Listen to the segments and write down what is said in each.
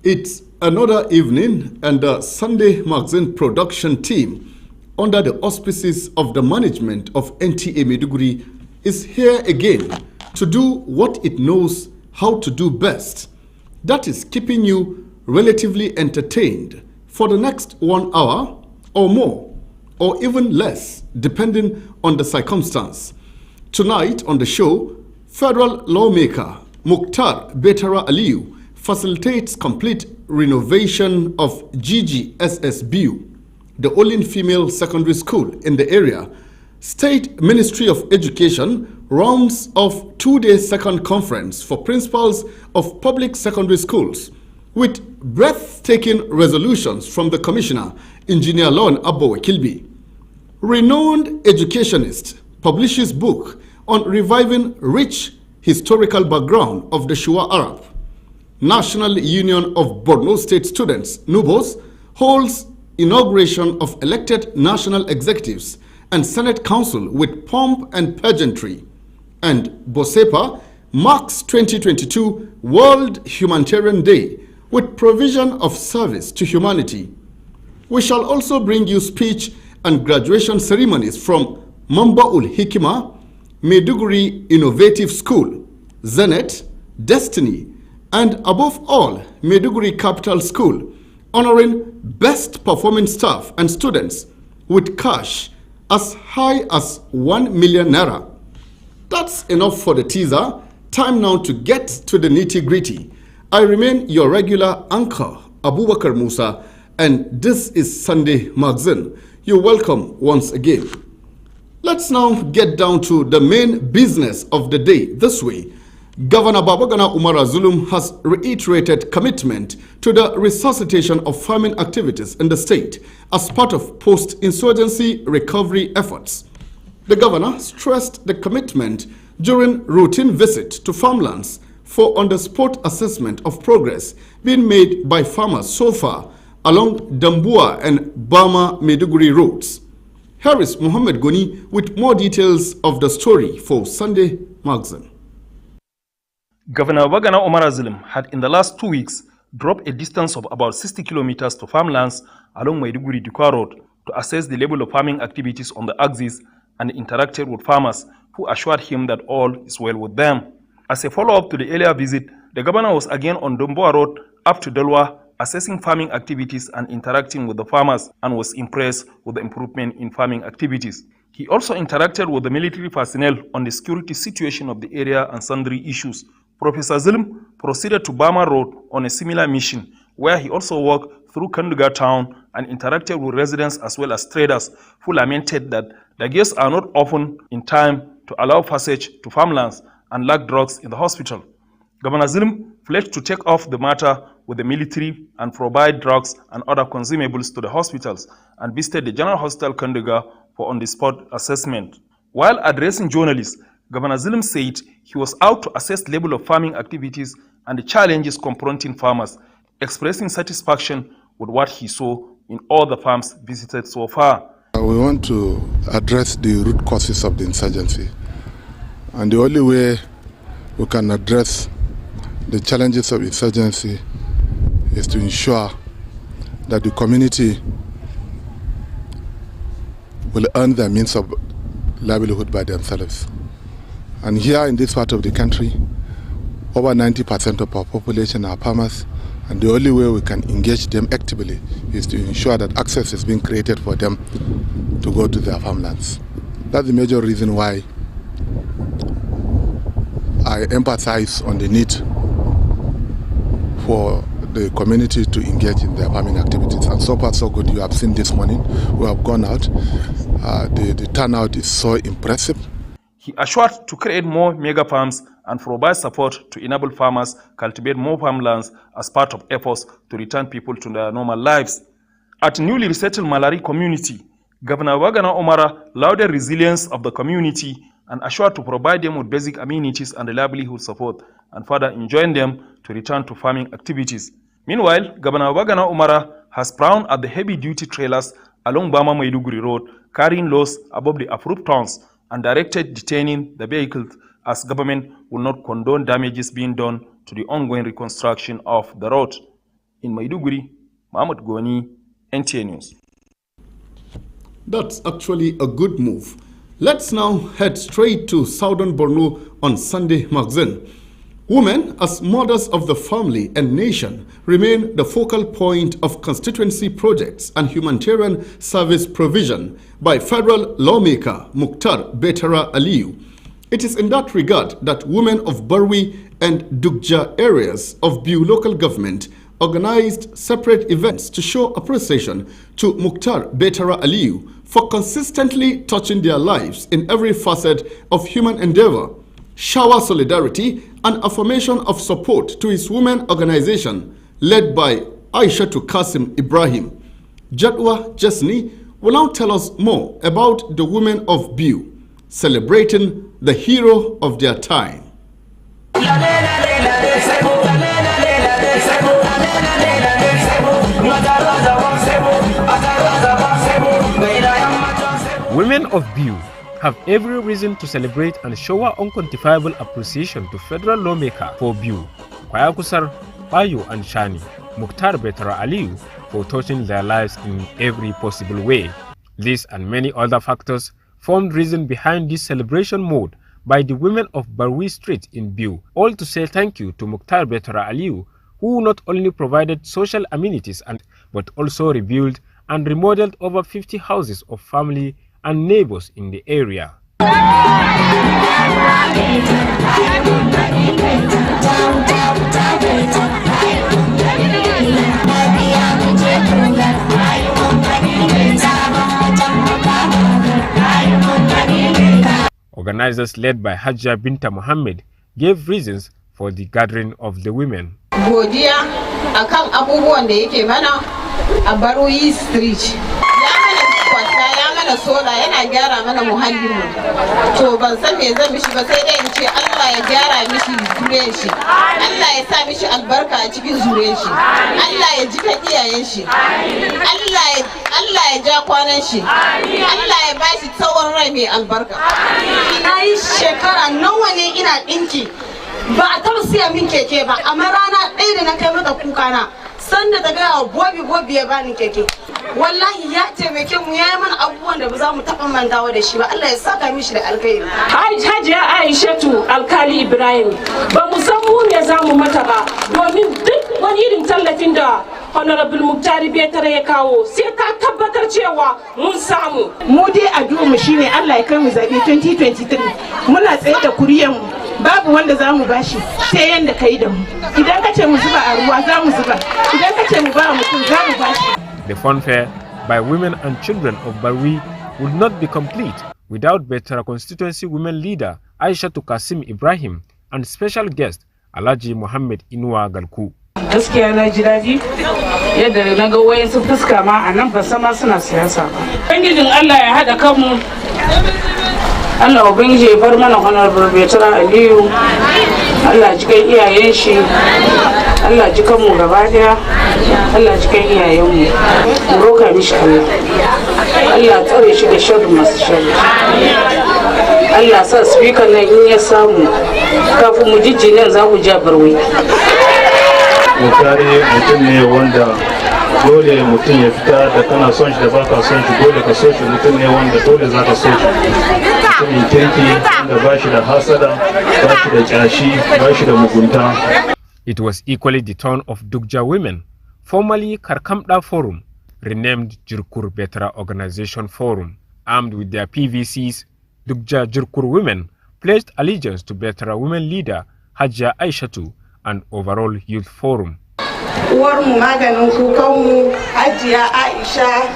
It's another evening, and the Sunday Magazine production team, under the auspices of the management of NTA Maiduguri, is here again to do what it knows how to do best. That is keeping you relatively entertained for the next 1 hour or more, or even less, depending on the circumstance. Tonight on the show, federal lawmaker Mukhtar Betara Aliyu facilitates complete renovation of GGSSBU, the only female secondary school in the area. State Ministry of Education rounds off 2-day second conference for principals of public secondary schools with breathtaking resolutions from the Commissioner, Engineer Lon Abbo Kilby. Renowned educationist publishes book on reviving rich historical background of the Shua Arab. National Union of Borno State Students, NUBOS, holds inauguration of elected national executives and Senate Council with pomp and pageantry. And Bosepa marks 2022 World Humanitarian Day with provision of service to humanity. We shall also bring you speech and graduation ceremonies from Mambaul Hikima, Maiduguri Innovative School, Zenith, Destiny, and above all, Maiduguri Capital School, honoring best performing staff and students with cash as high as 1 million naira. That's enough for the teaser. Time now to get to the nitty-gritty. I remain your regular anchor, Abubakar Musa, and this is Sunday Magazine. You're welcome once again. Let's now get down to the main business of the day this way. Governor Babagana Umar Zulum has reiterated commitment to the resuscitation of farming activities in the state as part of post-insurgency recovery efforts. The governor stressed the commitment during routine visit to farmlands for on-the-spot assessment of progress being made by farmers so far along Dambua and Bama Maiduguri roads. Harris Mohammed Goni with more details of the story for Sunday Magazine. Governor Wagana Omar Azlim had in the last 2 weeks dropped a distance of about 60 kilometers to farmlands along Maiduguri-Dikwa Road to assess the level of farming activities on the axis and interacted with farmers who assured him that all is well with them. As a follow-up to the earlier visit, the governor was again on Domboa Road up to Delwa, assessing farming activities and interacting with the farmers, and was impressed with the improvement in farming activities. He also interacted with the military personnel on the security situation of the area and sundry issues. Professor Zulum proceeded to Bama Road on a similar mission, where he also walked through Kanduga town and interacted with residents as well as traders who lamented that the gates are not open in time to allow passage to farmlands and lack drugs in the hospital. Governor Zulum pledged to take off the matter with the military and provide drugs and other consumables to the hospitals, and visited the General Hospital Kanduga for on-the-spot assessment. While addressing journalists, Governor Zulum said he was out to assess level of farming activities and the challenges confronting farmers, expressing satisfaction with what he saw in all the farms visited so far. We want to address the root causes of the insurgency, and the only way we can address the challenges of insurgency is to ensure that the community will earn their means of livelihood by themselves. And here in this part of the country, over 90% of our population are farmers, and the only way we can engage them actively is to ensure that access is being created for them to go to their farmlands. That's the major reason why I emphasize on the need for the community to engage in their farming activities. And so far so good. You have seen this morning, we have gone out. The turnout is so impressive. He assured to create more mega farms and provide support to enable farmers cultivate more farmlands as part of efforts to return people to their normal lives. At newly resettled Malari community, Governor Wagana Omara lauded resilience of the community and assured to provide them with basic amenities and livelihood support, and further enjoined them to return to farming activities. Meanwhile, Governor Wagana Omara has frowned at the heavy-duty trailers along Bama Maiduguri Road carrying loads above the approved tons, and directed detaining the vehicles as government will not condone damages being done to the ongoing reconstruction of the road. In Maiduguri, Mahmud Goni, NTA News. That's actually a good move. Let's now head straight to Southern Borno on Sunday magazine. Women, as mothers of the family and nation, remain the focal point of constituency projects and humanitarian service provision by federal lawmaker Mukhtar Betara Aliyu. It is in that regard that women of Barwi and Dugja areas of Biu local government organized separate events to show appreciation to Mukhtar Betara Aliyu for consistently touching their lives in every facet of human endeavor, shower solidarity and affirmation of support to his women organization led by Aishatu Kasim Ibrahim. Jadwa Jesni will now tell us more about the women of Biu, celebrating the hero of their time. Women of Biu have every reason to celebrate and show unquantifiable appreciation to federal lawmaker for Biu, Kwayakusar, Bayo and Shani, Mukhtar Betara Aliyu for touching their lives in every possible way. This and many other factors formed reason behind this celebration mode by the women of Barwi Street in Biu, all to say thank you to Mukhtar Betara Aliyu, who not only provided social amenities but also rebuilt and remodeled over 50 houses of family and neighbors in the area. Organizers led by Hajja Binta Mohammed gave reasons for the gathering of the women. Godiya akan abubuwan da yake mana a Barwi Street. Ya mana sola yana gyara mana muhallin mu. To ban san me zan mishi ba sai dai in ce Allah ya gyara mishi zuriyar shi. Allah ya sa mishi albarka a cikin zuriyar shi. Allah ya ji kan iyayen shi. Allah ya ja kwanan shi. Allah ya ba shi tsawon rai mai albarka. Na yi shekara nawa ne ina dinki. Ba a taɓa siya min keke ba, amma rana ɗaya da na kai mata kuka na sanda ta gaya bobi ya bani keke. Wallahi ya taimake mu, ya yi mana abubuwan da ba za mu taɓa mantawa da shi ba. Allah ya saka mishi da alkhairi. Hajiya Aishatu Alkali Ibrahim ba mu san mu me za mu mata ba, domin duk wani irin tallafin da Honorable Mukhtar Betara ya kawo sai ka tabbatar cewa mun samu. Mu dai addu'ar mu shine Allah ya kai mu zabe 2023. Muna tsaye da kuriyar mu. Babu wanda za mu bashi sai yanda ka yi da mu. Idan ka ce mu zuba a ruwa za mu zuba. Idan ka ce mu ba mutum za mu bashi. The funfair by women and children of Barwi would not be complete without Betara constituency women leader Aishatu Kasim Ibrahim and special guest Alhaji Muhammad Inuwa Galku. Gaskiya na ji daɗi yadda na ga wayansu fuska ma a nan ba sama suna siyasa ba. Ubangijin Allah ya haɗa kanmu. Allah ubangiji ya bar mana Honorable Betara Aliyu. Allah ji kan iyayen shi. Allah ji kanmu gaba daya. Allah ji kan iyayenmu. Mu roka mishi Allah. Allah tsare shi da sharri masu sharri. Allah sa speaker nan in ya samu kafin mu jijji nan za ku ja Barwi. Muktari mutum ne wanda dole mutum ya fita da kana son shi da baka son shi dole ka so shi, mutum ne wanda dole za ka so shi. Mutumin kirki da ba shi da hasada, ba shi da kyashi, ba shi da mugunta. It was equally the turn of Dugja women, formerly Karkamda Forum, renamed Jirkur Betara Organization Forum. Armed with their PVCs, Dugja Jirkur women pledged allegiance to Betara women leader Hajja Aishatu and overall youth forum. Uwarmu maganin kukanmu Hajiya Aisha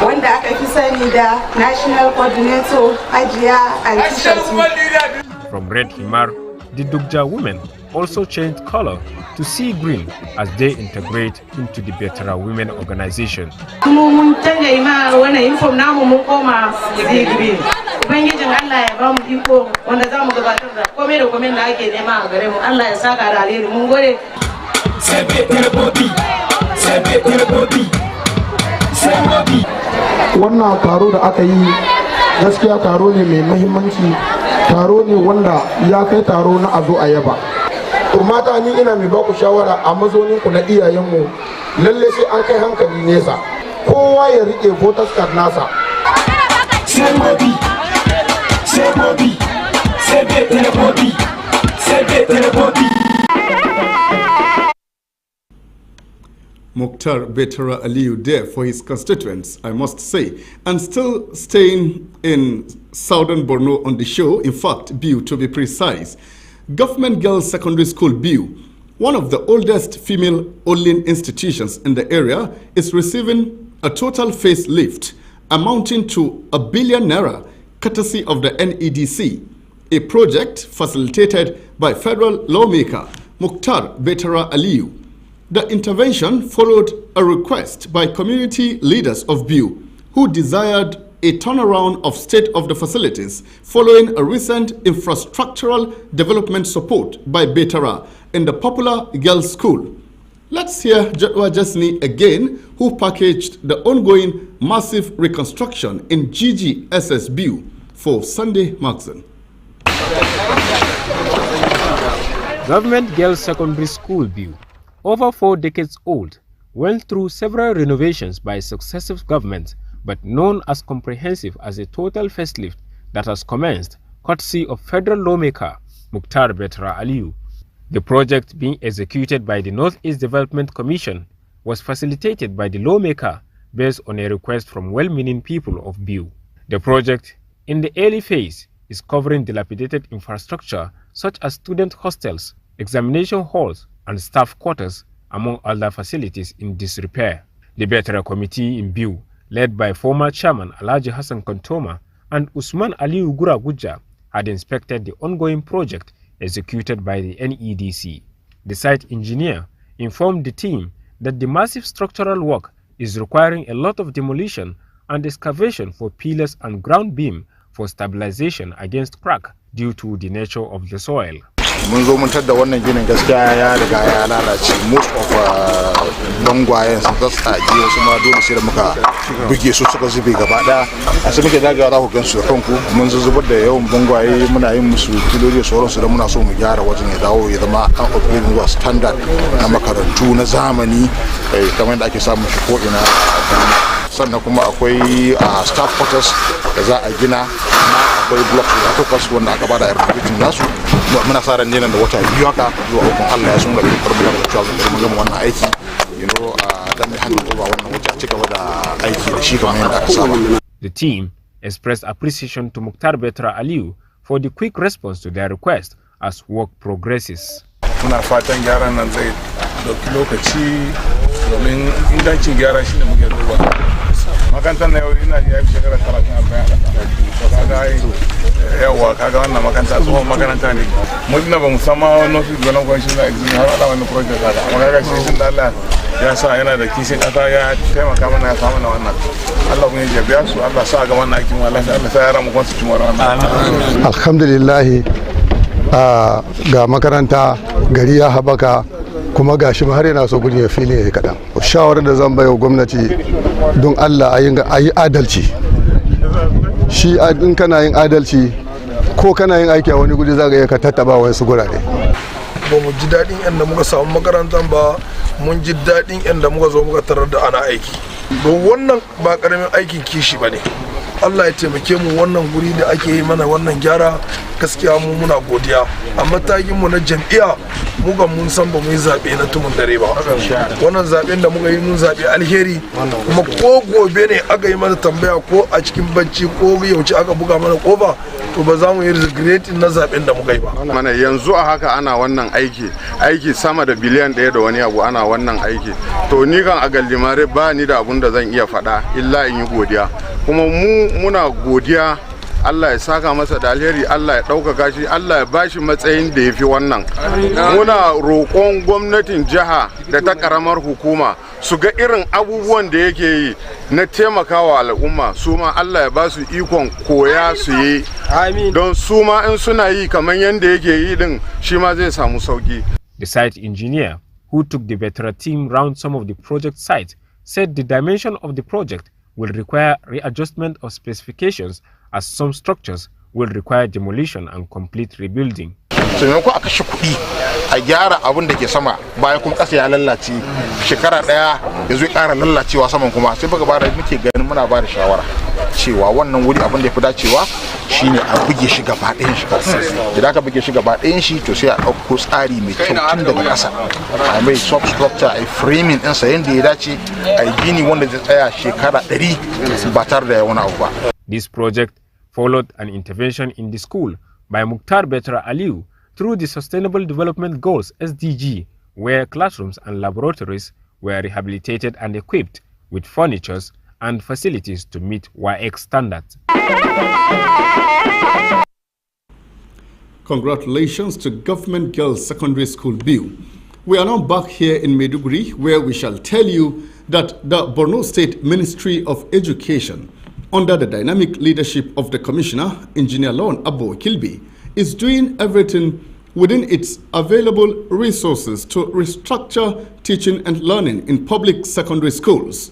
wanda aka fi sani da National Coordinator Hajiya Aishatu. From Red Himar, the Dugja women also changed color to sea green as they integrate into the Betara women organization. Mun canja ima wannan uniform namu mun koma sea green. Ubangijin Allah ya ba mu iko wanda za mu gabatar da komai da komai da ake nema a gare mu. Allah ya saka da alheri. Mun gode. Wannan taro da aka yi gaskiya taro ne mai muhimmanci, taro ne wanda ya kai taro na azo a yaba. kurmata ni ina mai baku shawara a mazaunin ku na iyayenmu lalle sai an kai hankali nesa kowa ya rike voters card nasa sai gobi sai gobi sai betere gobi sai betere gobi. Mukhtar Betara Aliyu there for his constituents, I must say. And still staying in southern Borno on the show, in fact, Biu to be precise, Government Girls Secondary School Biu, one of the oldest female-only institutions in the area, is receiving a total facelift amounting to ₦1 billion courtesy of the NEDC, a project facilitated by federal lawmaker Mukhtar Betara Aliyu. The intervention followed a request by community leaders of Biu who desired a turnaround of state of the facilities following a recent infrastructural development support by Betara in the popular girls' school. Let's hear Jatwa Jasni again, who packaged the ongoing massive reconstruction in GGSS Biu for Sunday Magazine. Government Girls Secondary School Biu, over 4 decades old, went through several renovations by successive governments, but known as comprehensive as a total facelift that has commenced courtesy of federal lawmaker Mukhtar Betara Aliyu. The project being executed by the Northeast Development Commission was facilitated by the lawmaker based on a request from well-meaning people of Biu. The project, in the early phase, is covering dilapidated infrastructure such as student hostels, examination halls, and staff quarters, among other facilities in disrepair. The Betara Committee in Biu, led by former chairman Alhaji Hassan Kantoma and Usman Aliyu Guraguja, had inspected the ongoing project executed by the NEDC. The site engineer informed the team that the massive structural work is requiring a lot of demolition and excavation for pillars and ground beam for stabilization against crack due to the nature of the soil. Mun zo mun tada wannan ginin gaskiya ya riga ya lalace, most of bangwayen sun tsatsage, wasu ma dole sai da muka buge su suka zube gaba daya. A sai muke zagawa za ku gansu da kanku, mun zubar da yawan bangwaye, muna yin musu kiloli da sauransu da muna so mu gyara wajen ya dawo ya zama an upgrade zuwa standard na makarantu na zamani kamar da ake samun shi ko ina. Sannan kuma akwai staff quarters da za a gina, akwai block da takwas wanda aka bada renovating nasu. Muna sa ran ne nan da wata biyu haka zuwa hukun Allah ya sun ga karbar da cewa mun gama wannan aiki, dan mai hannu ba wannan wuce a cigaba da aiki da shi kamar yadda aka saba. The team expressed appreciation to Mukhtar Betara Aliyu for the quick response to their request as work progresses. Muna fatan gyaran nan zai dauki lokaci domin ingancin gyara shi ne muke duba. Makarantar na yau ina ya fi shekara 30-40 kaga yawa kaga wannan makaranta tsohon makaranta ne. Mun ba mu san ma wannan su gwanon kwanci na exit har da wannan project kaga amma kaga shi tun da Allah ya sa yana da kishin kasa ya taimaka mana ya samu na wannan. Allah mun ya biya su, Allah sa ga wannan aikin wallahi Allah sa ya ramu kwanci cimar wannan. Alhamdulillah ga makaranta gari ya habaka kuma gashi har yana so gudun ya fili ya kaɗan. Shawarar da zan baiwa gwamnati don Allah a yi adalci. Shi in kana yin adalci ko kana yin aiki a wani guri za ka iya ka tattaba wasu gurare. Ba mu ji daɗin yadda muka samu makarantar ba, mun ji daɗin yadda muka zo muka tarar da ana aiki. Don wannan ba ƙaramin aikin kishi ba ne. Allah ya taimake mu wannan guri da ake yi mana wannan gyara, gaskiya mu muna godiya. A matakin mu na jam'iyya mu ga mun san ba mu yi zabe na tumun dare ba. Wannan zaben da muka yi mun zabe alheri, kuma ko gobe ne aka yi mana tambaya ko a cikin bacci ko yauci aka buga mana kofa, to ba za mu yi regretting na zaben da muka yi ba. Mana yanzu a haka ana wannan aiki sama da biliyan 1 da wani abu ana wannan aiki. To ni kan a Galdimare ba ni da abun da zan iya faɗa illa in yi godiya. Kuma muna godiya, Allah ya saka masa da alheri, Allah ya ɗaukaka shi, Allah ya bashi matsayin da ya fi wannan. Muna roƙon gwamnatin jiha da ta ƙaramar hukuma su ga irin abubuwan da yake yi na taimakawa al'umma, su ma Allah ya ba su ikon koya su yi, don su ma in suna yi kamar yadda yake yi din shi ma zai samu sauki. The site engineer who took the Betara team round some of the project sites said the dimension of the project will require readjustment of specifications as some structures will require demolition and complete rebuilding. Sai ko aka shi kuɗi a gyara abin da ke sama bayan kuma ƙasa ya lallace shekara ɗaya ya zo ƙara lallacewa saman kuma sai baka bada muke ganin muna ba da shawara cewa wannan wuri abin da ya fi dacewa shine a buge shi gaba ɗayan shi idan aka buge shi gaba ɗayan shi to sai a ɗauko tsari mai kyau tun daga ƙasa a mai substructure a framing ɗinsa yadda ya dace a gini wanda zai tsaya shekara 100 ba tare da wani abu ba. This project followed an intervention in the school by Mukhtar Betra Aliu through the Sustainable Development Goals SDG, where classrooms and laboratories were rehabilitated and equipped with furnitures and facilities to meet WAEC standards. Congratulations to Government Girls Secondary School Bill. We are now back here in Maiduguri, where we shall tell you that the Borno State Ministry of Education, under the dynamic leadership of the Commissioner, Engineer Lawan Abbo Kilby, is doing everything within its available resources to restructure teaching and learning in public secondary schools.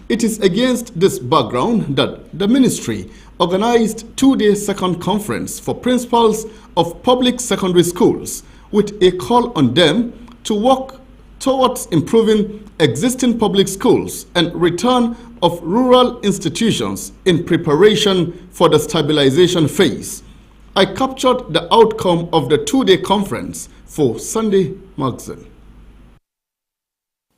It is against this background that the ministry organized a two-day second conference for principals of public secondary schools with a call on them to work towards improving existing public schools and return of rural institutions in preparation for the stabilization phase. I captured the outcome of the two-day conference for Sunday magazine.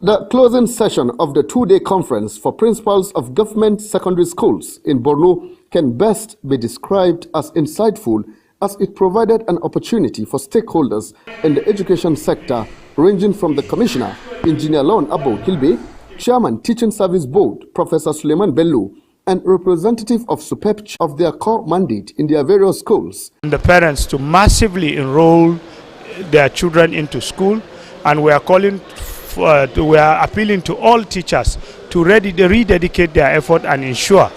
The closing session of the two-day conference for principals of government secondary schools in Borno can best be described as insightful, as it provided an opportunity for stakeholders in the education sector, ranging from the Commissioner, Engineer Lawan Abbo Kilby, Chairman Teaching Service Board, Professor Suleiman Bello, and representative of SUPEP of their core mandate in their various schools. The parents to massively enroll their children into school, and we are calling we are appealing to all teachers to rededicate their effort and ensure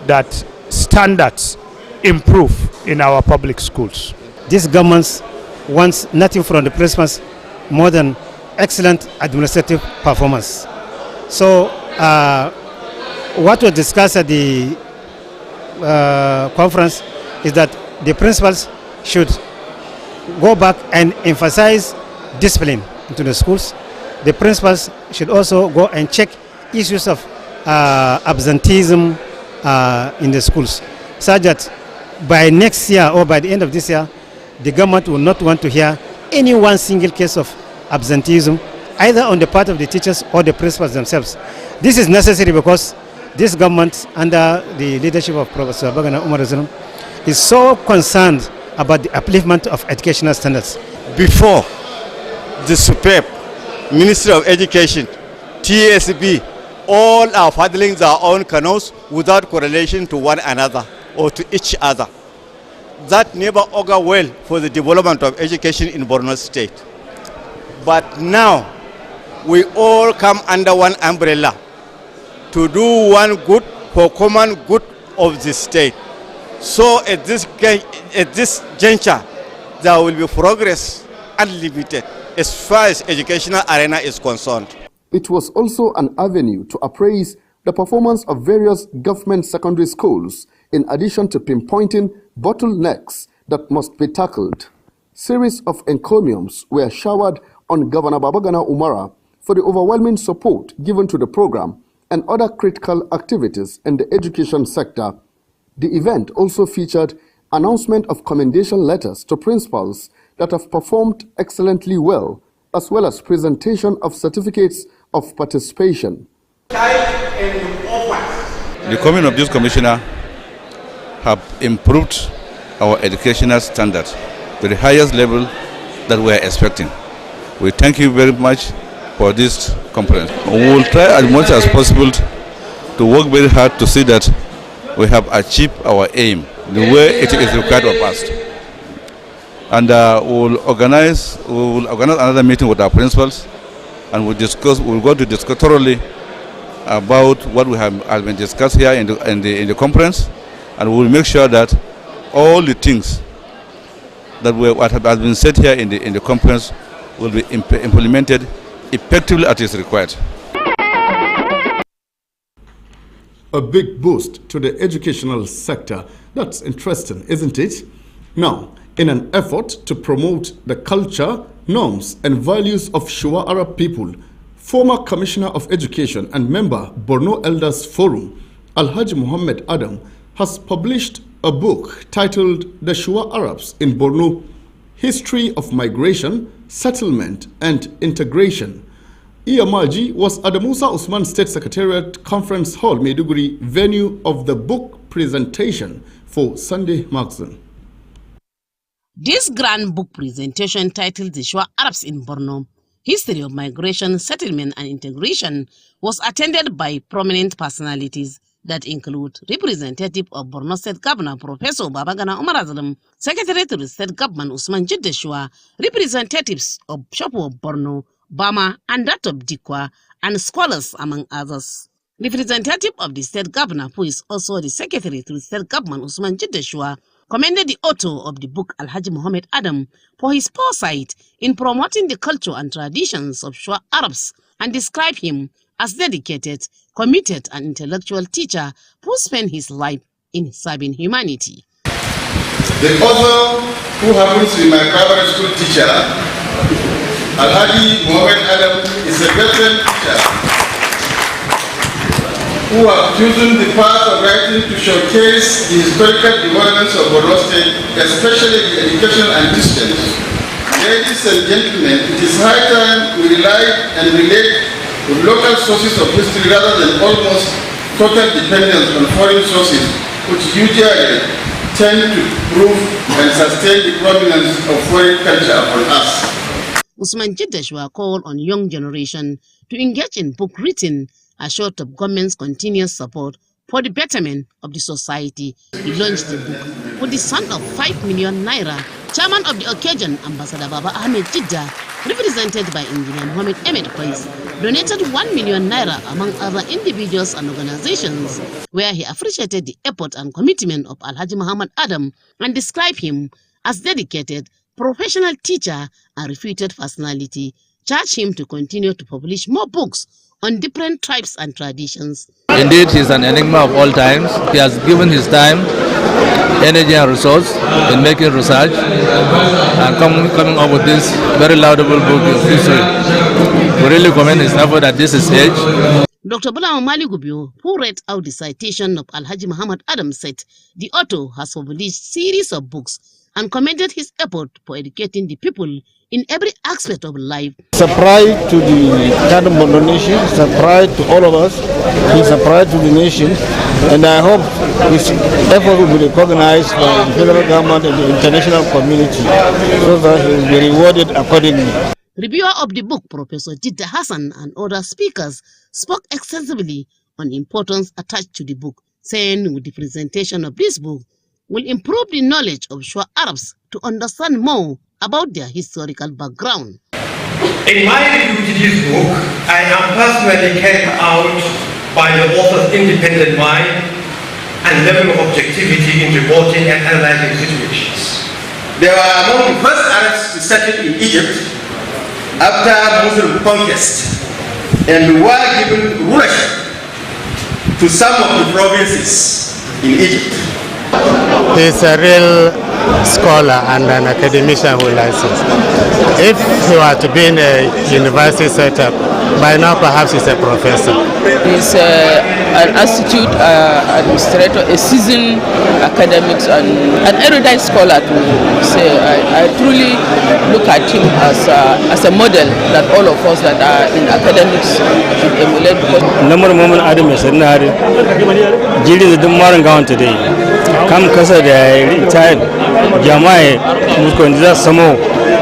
that standards improve in our public schools. This government wants nothing from the principals more than excellent administrative performance. So what was discussed at the conference is that the principals should go back and emphasize discipline into the schools. The principals should also go and check issues of absenteeism in the schools, such that by next year or by the end of this year, the government will not want to hear any one single case of absenteeism, either on the part of the teachers or the principals themselves. This is necessary because this government, under the leadership of Professor Bagana Umar Zulum, is so concerned about the upliftment of educational standards. Before the SUPEP, Ministry of Education, TSB, all are paddling their own canoes without correlation to one another or to each other. That never augur well for the development of education in Borno State. But now, we all come under one umbrella to do one good for common good of the state. So at this juncture, there will be progress unlimited as far as educational arena is concerned. It was also an avenue to appraise the performance of various government secondary schools, in addition to pinpointing bottlenecks that must be tackled. Series of encomiums were showered on Governor Babagana Umara for the overwhelming support given to the program and other critical activities in the education sector. The event also featured announcement of commendation letters to principals that have performed excellently well, as well as presentation of certificates of participation. The coming of this commissioner have improved our educational standards to the highest level that we are expecting. We thank you very much for this conference. We will try as much as possible to work very hard to see that we have achieved our aim the way it is required of us. And we will organize another meeting with our principals, and we'll go to discuss thoroughly about what we have been discussed here in the conference, and we will make sure that all the things that what has been said here in the conference will be implemented effectively as is required. A big boost to the educational sector. That's interesting, isn't it? Now, in an effort to promote the culture, norms and values of Shua Arab people, former Commissioner of Education and member Borno Elders Forum, Alhaji Muhammad Adam, has published a book titled The Shua Arabs in Borno, History of Migration, Settlement and Integration. Iyamaji was at the Musa Usman State Secretariat Conference Hall, Maiduguri, venue of the book presentation for Sunday magazine. This grand book presentation titled The Shua Arabs in Borno, History of Migration, Settlement and Integration was attended by prominent personalities that include representative of Borno State Governor Professor Babagana Umar Azlam, Secretary to the State Government Usman Jidde Shua, representatives of Shopo of Borno, Bama and that of Dikwa, and scholars among others. Representative of the State Governor, who is also the Secretary to the State Government Usman Jidde Shua, commended the author of the book Alhaji Muhammad Adam for his foresight in promoting the culture and traditions of Shua Arabs and described him as dedicated, committed and intellectual teacher who spent his life in serving humanity. The author, who happens to be my primary school teacher, Alhaji Muhammad Adam, is a veteran teacher who have chosen the path of writing to showcase the historical developments of Borno State, especially the education and distance. Ladies and gentlemen, it is high time we rely and relate to local sources of history rather than almost total dependence on foreign sources, which usually tend to prove and sustain the prominence of foreign culture upon us. Usman Jidde Shua called on young generation to engage in book writing assured of government's continuous support for the betterment of the society. He launched the book with the sum of 5 million naira. Chairman of the occasion, Ambassador Baba Ahmed Jidda, represented by Engineer Mohammed Ahmed Qais, donated 1 million naira among other individuals and organizations, where he appreciated the effort and commitment of Alhaji Muhammad Adam and described him as dedicated, professional teacher and reputed personality, charged him to continue to publish more books on different tribes and traditions. Indeed, he is an enigma of all times. He has given his time, energy and resource in making research and coming up with this very laudable book of history. We really commend his effort at this age. Dr. Bala Omali Gubio, who read out the citation of Alhaji Muhammad Adam, said the author has published series of books and commended his effort for educating the people in every aspect of life. It's a pride to the Borno nation, it's a pride to all of us, it's a pride to the nation, and I hope this effort will be recognized by the federal government and the international community so that he will be rewarded accordingly. Reviewer of the book, Professor Jidda Hassan, and other speakers spoke extensively on the importance attached to the book, saying with the presentation of this book will improve the knowledge of Shua Arabs to understand more about their historical background. In my review to this book, I am personally carried out by the author's independent mind and level of objectivity in reporting and analyzing situations. They were among the first Arabs to settle in Egypt after Muslim conquest and were given rulership to some of the provinces in Egypt. He's a real scholar and an academician who licensed. If he were to be in a university setup, by now perhaps he's a professor. He's an institute administrator, a seasoned academics and an erudite scholar to say. I truly look at him as a model that all of us that are in academics should emulate. Number moment Adam is in Hari. Jiri the Dumaran Gown today. Come Casa de retired Jamai Muskonza Samo.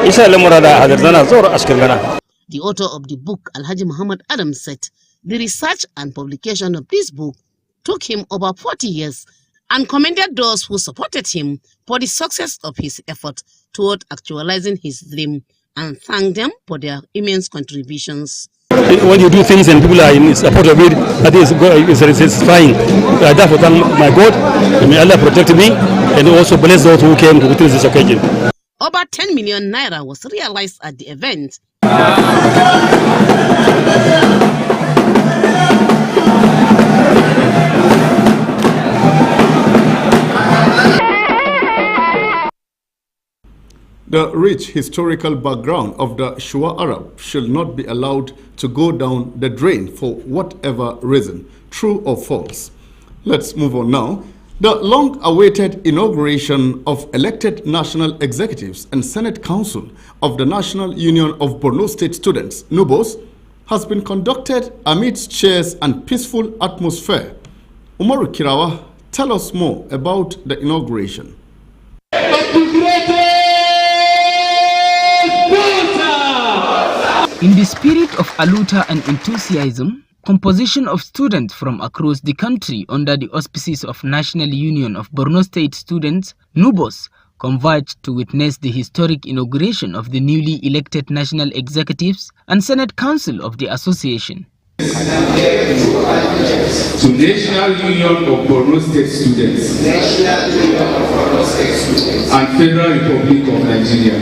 Isa Lemurada Adana Zora Askangana. The author of the book, Alhaji Muhammad Adam, said the research and publication of this book took him over 40 years and commended those who supported him for the success of his effort toward actualizing his dream and thanked them for their immense contributions. When you do things and people are in support of it, that is satisfying. I therefore thank my God, and may Allah protect me and also bless those who came to witness this occasion. Over 10 million naira was realized at the event. The rich historical background of the Shua Arab should not be allowed to go down the drain for whatever reason, true or false. Let's move on now. The long-awaited inauguration of elected national executives and Senate Council of the National Union of Borno State Students, NUBOS, has been conducted amidst cheers and peaceful atmosphere. Umaru Kirawa, tell us more about the inauguration. In the spirit of aluta and enthusiasm, composition of students from across the country under the auspices of National Union of Borno State Students, NUBOS, converged to witness the historic inauguration of the newly elected national executives and Senate Council of the association. To National Union of Borno State Students and Federal Republic of Nigeria.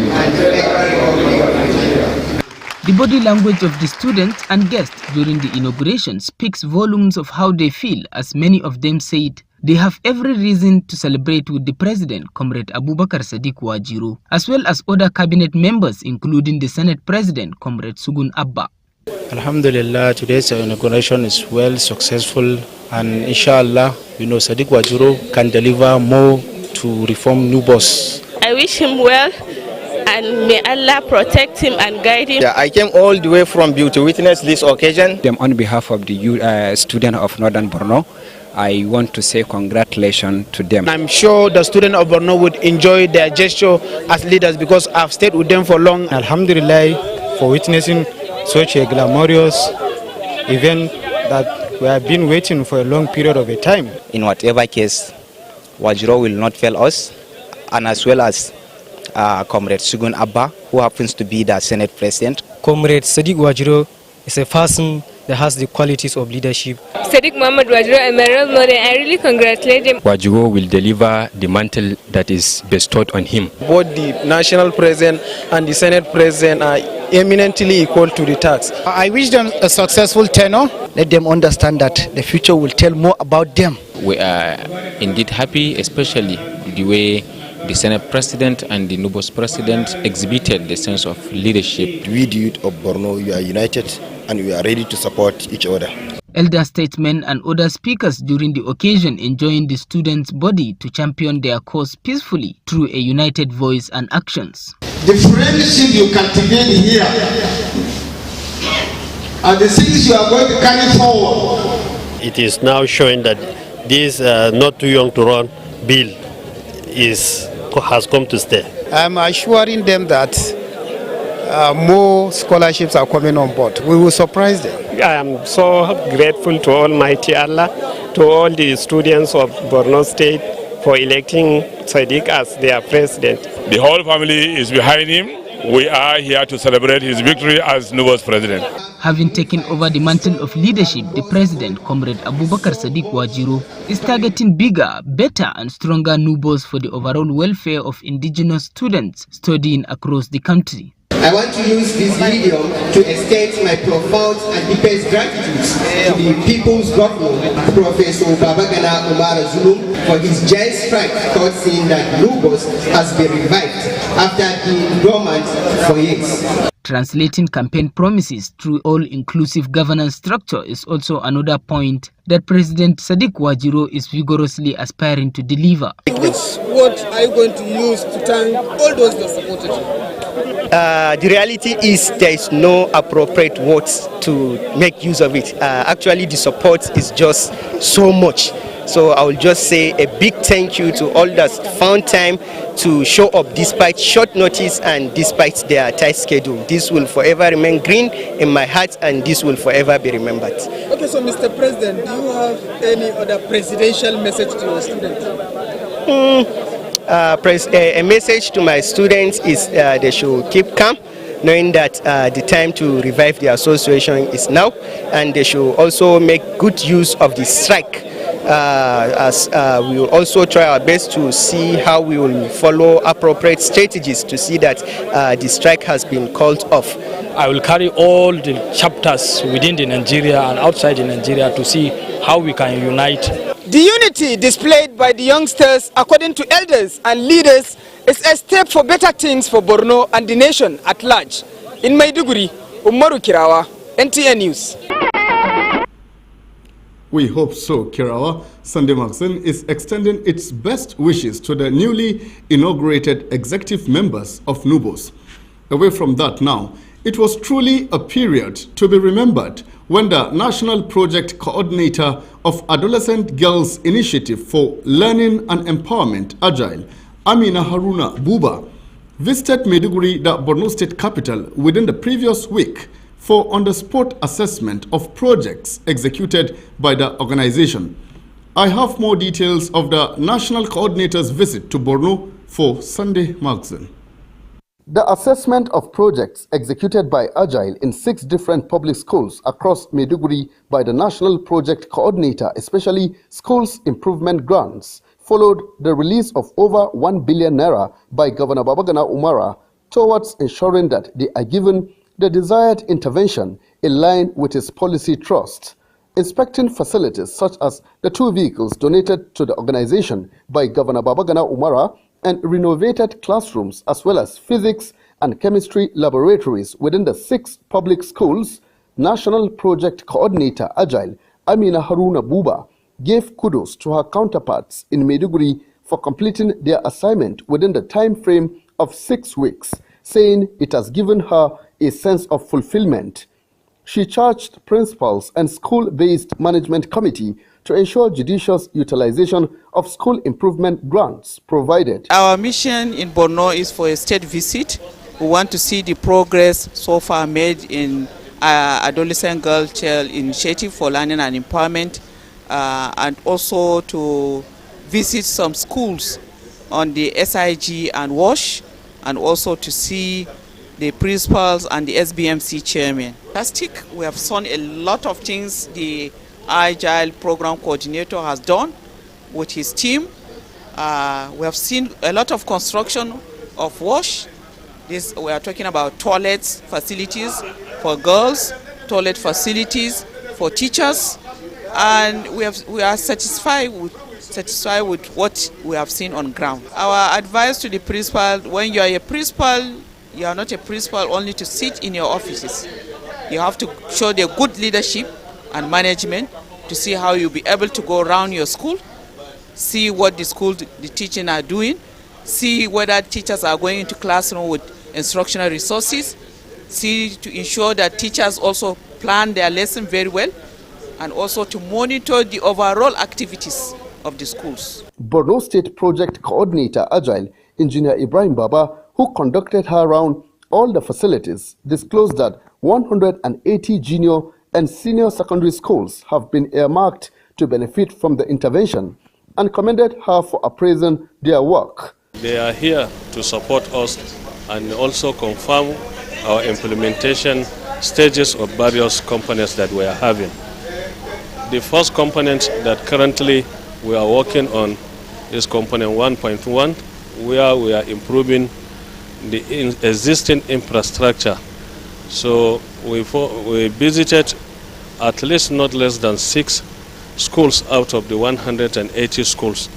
The body language of the students and guests during the inauguration speaks volumes of how they feel, as many of them said they have every reason to celebrate with the President, Comrade Abubakar Sadiq Wajiro, as well as other cabinet members, including the Senate President, Comrade Sugun Abba. Alhamdulillah, today's inauguration is well successful, and inshallah, Sadiq Wajiro can deliver more to reform NUBOS. I wish him well, and may Allah protect him and guide him. Yeah, I came all the way from Biu to witness this occasion. On behalf of the students of Northern Borno, I want to say congratulations to them. I'm sure the students of Borno would enjoy their gesture as leaders because I've stayed with them for long. Alhamdulillah for witnessing such a glamorous event that we have been waiting for a long period of a time. In whatever case, Wajiro will not fail us, and as well as Comrade Sugun Abba, who happens to be the Senate President. Comrade Sadiq Wajiro is a person that has the qualities of leadership. Sadiq Muhammad Wajiro, I really congratulate him. Wajiro will deliver the mantle that is bestowed on him. Both the National President and the Senate President are eminently equal to the task. I wish them a successful tenure. Let them understand that the future will tell more about them. We are indeed happy, especially the way the Senate President and the NUBOS President exhibited the sense of leadership. We, the youth of Borno, we are united and we are ready to support each other. Elder statesmen and other speakers during the occasion enjoined the students' body to champion their cause peacefully through a united voice and actions. The friendship you cultivate here are the things you are going to carry forward. It is now showing that this not too young to run bill has come to stay. I'm assuring them that more scholarships are coming on board. We will surprise them. I am so grateful to Almighty Allah, to all the students of Borno State for electing Sadiq as their president. The whole family is behind him. We are here to celebrate his victory as NUBOS president. Having taken over the mantle of leadership, the president, Comrade Abubakar Sadiq Wajiro, is targeting bigger, better and stronger NUBOS for the overall welfare of indigenous students studying across the country. I want to use this video to extend my profound and deepest gratitude to the People's Governor, Professor Babagana Umar Zulum, for his just strike thought seeing that NUBOS has been revived after being dormant for years. Translating campaign promises through all-inclusive governance structure is also another point that President Sadiq Wajiro is vigorously aspiring to deliver. Which word are you going to use to thank all those that supported you? The reality is there is no appropriate words to make use of it. Actually, the support is just so much. So I will just say a big thank you to all that found time to show up despite short notice and despite their tight schedule. This will forever remain green in my heart and this will forever be remembered. Okay, so Mr. President, do you have any other presidential message to your students? A message to my students is they should keep calm, knowing that the time to revive the association is now, and they should also make good use of the strike. As we will also try our best to see how we will follow appropriate strategies to see that the strike has been called off. I will carry all the chapters within the Nigeria and outside the Nigeria to see how we can unite The unity displayed by the youngsters, according to elders and leaders, is a step for better things for Borno and the nation at large. In Maiduguri, Umaru Kirawa, NTN News. We hope so, Kirawa. Sunday Magazine is extending its best wishes to the newly inaugurated executive members of NUBOS. Away from that now, it was truly a period to be remembered when the National Project Coordinator of Adolescent Girls Initiative for Learning and Empowerment, Agile, Amina Haruna Buba, visited Maiduguri, the Borno State capital, within the previous week for on-the-spot assessment of projects executed by the organization. I have more details of the National Coordinator's visit to Borno for Sunday Magazine. The assessment of projects executed by Agile in 6 different public schools across Maiduguri by the National Project Coordinator, especially schools improvement grants, followed the release of over 1 billion naira by Governor Babagana Umara towards ensuring that they are given the desired intervention in line with his policy trust. Inspecting facilities such as the 2 vehicles donated to the organization by Governor Babagana Umara and renovated classrooms as well as physics and chemistry laboratories within the 6 public schools, National Project Coordinator Agile Amina Haruna Buba gave kudos to her counterparts in Maiduguri for completing their assignment within the time frame of 6 weeks, saying it has given her a sense of fulfillment. She charged principals and school-based management committee to ensure judicious utilization of school improvement grants provided. Our mission in Borno is for a state visit. We want to see the progress so far made in Adolescent Girl Child Initiative for Learning and Empowerment, and also to visit some schools on the SIG and WASH, and also to see the principals and the SBMC chairman. Fantastic. We have seen a lot of things the Agile program coordinator has done with his team. We have seen a lot of construction of WASH. We are talking about toilets, facilities for girls, toilet facilities for teachers, and we are satisfied with what we have seen on ground. Our advice to the principal: when you are a principal, you are not a principal only to sit in your offices. You have to show the good leadership and management to see how you'll be able to go around your school, see what the teaching are doing, see whether teachers are going into classroom with instructional resources, see to ensure that teachers also plan their lesson very well, and also to monitor the overall activities of the schools. Borno State Project Coordinator Agile, Engineer Ibrahim Baba, who conducted her around all the facilities, disclosed that 180 junior and senior secondary schools have been earmarked to benefit from the intervention, and commended her for appraising their work. They are here to support us and also confirm our implementation stages of various components that we are having. The first component that currently we are working on is component 1.1, where we are improving the existing infrastructure. So we visited at least not less than 6 schools out of the 180 schools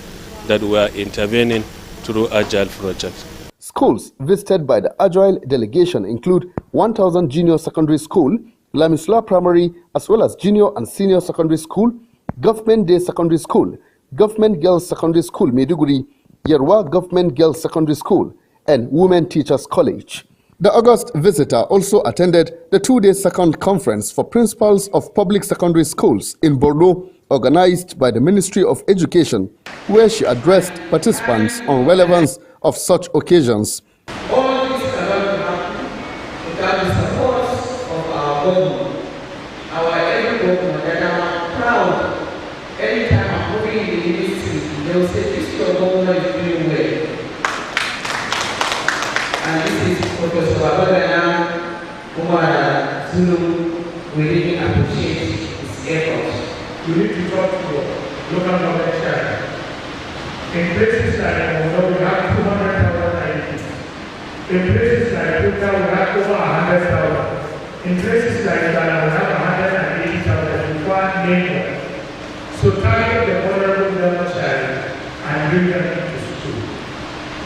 that we are intervening through Agile project. Schools visited by the Agile delegation include 1000 Junior Secondary School, Lamisla Primary, as well as Junior and Senior Secondary School, Government Day Secondary School, Government Girls Secondary School Maiduguri, Yerwa Government Girls Secondary School, and Women Teachers College. The August visitor also attended the 2-day second conference for principals of public secondary schools in Borno, organized by the Ministry of Education, where she addressed participants on relevance of such occasions. All this is about to happen without the support of our government, our every government, and I'm proud. Every time I'm moving in the university, they will say, this your government is doing well. And this is Professor Babagana Umara Zulu. We really appreciate his efforts. You need to talk to your local government chair. In places like Mono, we have 200,000 IDPs. In places like Kuta, we have over 100,000. In places like Ghana, we have 180,000. We require neighbors. So target the vulnerable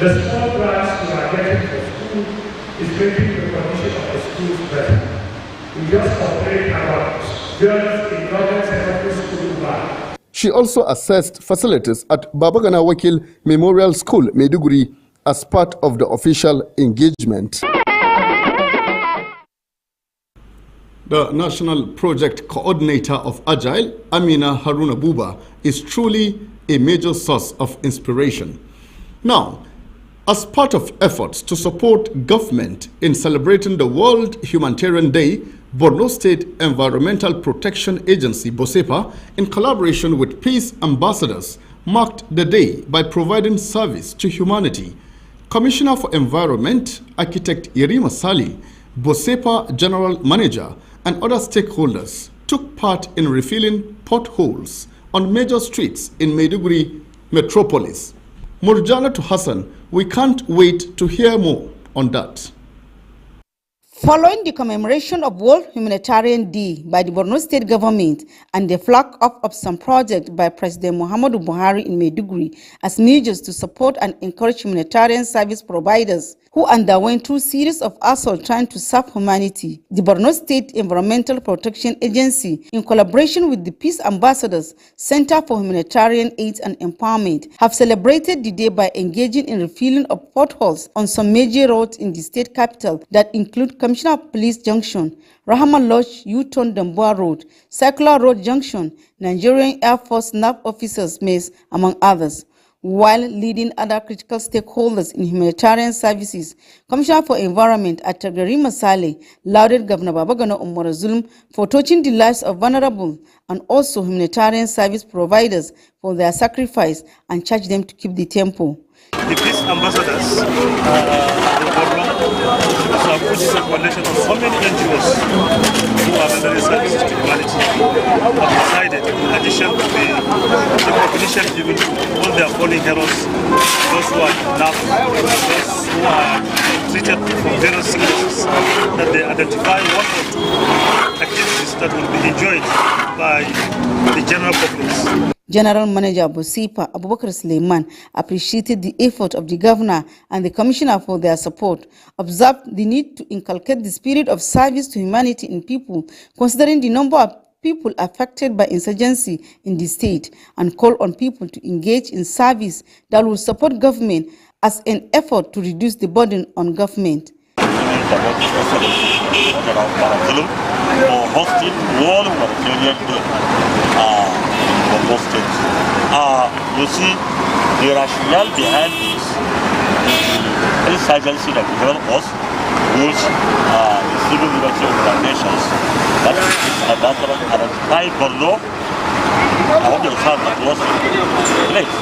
The small grants we are getting for school is making the condition of the schools better. We just complain about girls in government secondary school back. She also assessed facilities at Babagana Wakil Memorial School, Maiduguri, as part of the official engagement. The National Project Coordinator of Agile, Amina Haruna Buba, is truly a major source of inspiration. Now, as part of efforts to support government in celebrating the World Humanitarian Day, Borno State Environmental Protection Agency, BOSEPA, in collaboration with Peace Ambassadors, marked the day by providing service to humanity. Commissioner for Environment, Architect Yerima Sali, BOSEPA General Manager, and other stakeholders took part in refilling potholes on major streets in Maiduguri metropolis. Murjana to Hassan, we can't wait to hear more on that. Following the commemoration of World Humanitarian Day by the Borno State government and the flag off of some project by President Muhammadu Buhari in Maiduguri as measures to support and encourage humanitarian service providers who underwent 2 series of assaults trying to serve humanity, the Borno State Environmental Protection Agency, in collaboration with the Peace Ambassadors Center for Humanitarian Aid and Empowerment, have celebrated the day by engaging in refilling of potholes on some major roads in the state capital that include Commissioner of Police Junction, Rahman Lodge U-Turn Damboa Road, Circular Road Junction, Nigerian Air Force NAV Officers Mess, among others. While leading other critical stakeholders in humanitarian services, Commissioner for Environment Atagari Masale lauded Governor Babagana Umar Zulum for touching the lives of vulnerable and also humanitarian service providers for their sacrifice and charged them to keep the tempo. The Peace Ambassadors put this in coalition of so many NGOs who are very service to humanity have decided, in addition to the recognition given to all their fallen heroes, those who are kidnapped, those who are treated for various sicknesses, that they identify one or two activities that will be enjoyed by the general populace. General Manager BOSEPA Abubakar Suleiman appreciated the effort of the Governor and the Commissioner for their support, observed the need to inculcate the spirit of service to humanity in people, considering the number of people affected by insurgency in the state, and called on people to engage in service that will support government as an effort to reduce the burden on government. For hosting World Humanitarian Day for both states. You see, the rationale behind this is the insurgency that developed us, which the civil liberty organizations that is ambassadors identified Borno. I hope you have that was place.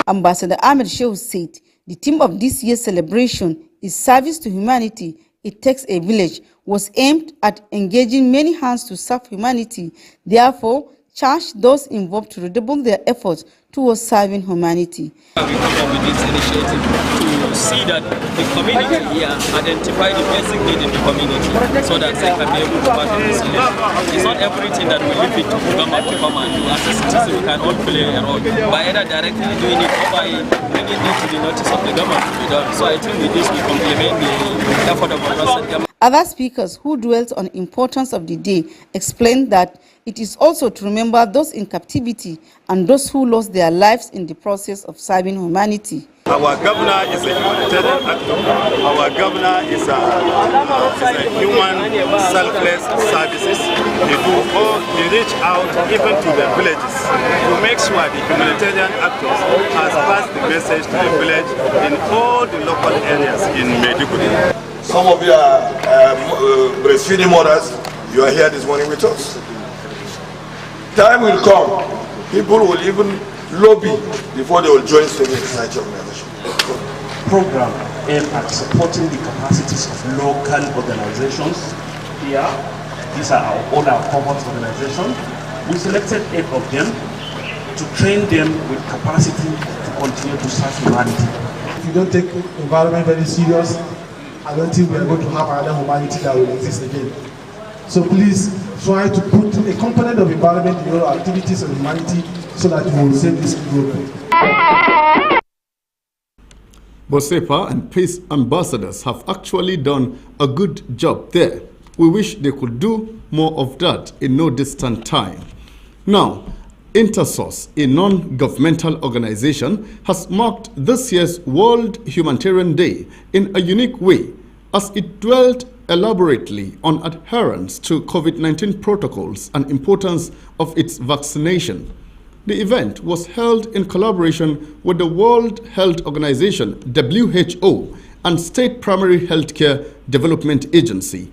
Ambassador Ahmed Shehu said the theme of this year's celebration is service to humanity. It takes a village, was aimed at engaging many hands to serve humanity, therefore charged those involved to redouble their efforts towards serving humanity. We come up with this initiative to see that the community here identify the basic need in the community so that they can be able to part of this election. It's not everything that we leave it to government to come and do. As a citizen, we can all play a role by either directly doing it or by bringing it to the notice of the government to be done. So I think with this we complement the effort of the government. Other speakers who dwelt on the importance of the day explained that it is also to remember those in captivity and those who lost their lives in the process of serving humanity. Our governor is a humanitarian actor. Our governor is a human, selfless services. He reach out even to the villages to make sure the humanitarian actors has passed the message to the village in all the local areas in Maiduguri. Some of you are breastfeeding mothers. You are here this morning with us. Time will come, people will even lobby before they will join civil society organization. Program aimed at supporting the capacities of local organizations. Here, these are all our cohort organizations. We selected 8 of them to train them with capacity to continue to serve humanity. If you don't take environment very serious, I don't think we are going to have another humanity that will exist again. So please try to put a component of environment in your activities of humanity so that you will save this group. Bosepa and peace ambassadors have actually done a good job there. We wish they could do more of that in no distant time. Now, Intersource, a non-governmental organization, has marked this year's World Humanitarian Day in a unique way as it dwelt elaborately on adherence to COVID-19 protocols and importance of its vaccination. The event was held in collaboration with the World Health Organization, WHO, and State Primary Healthcare Development Agency.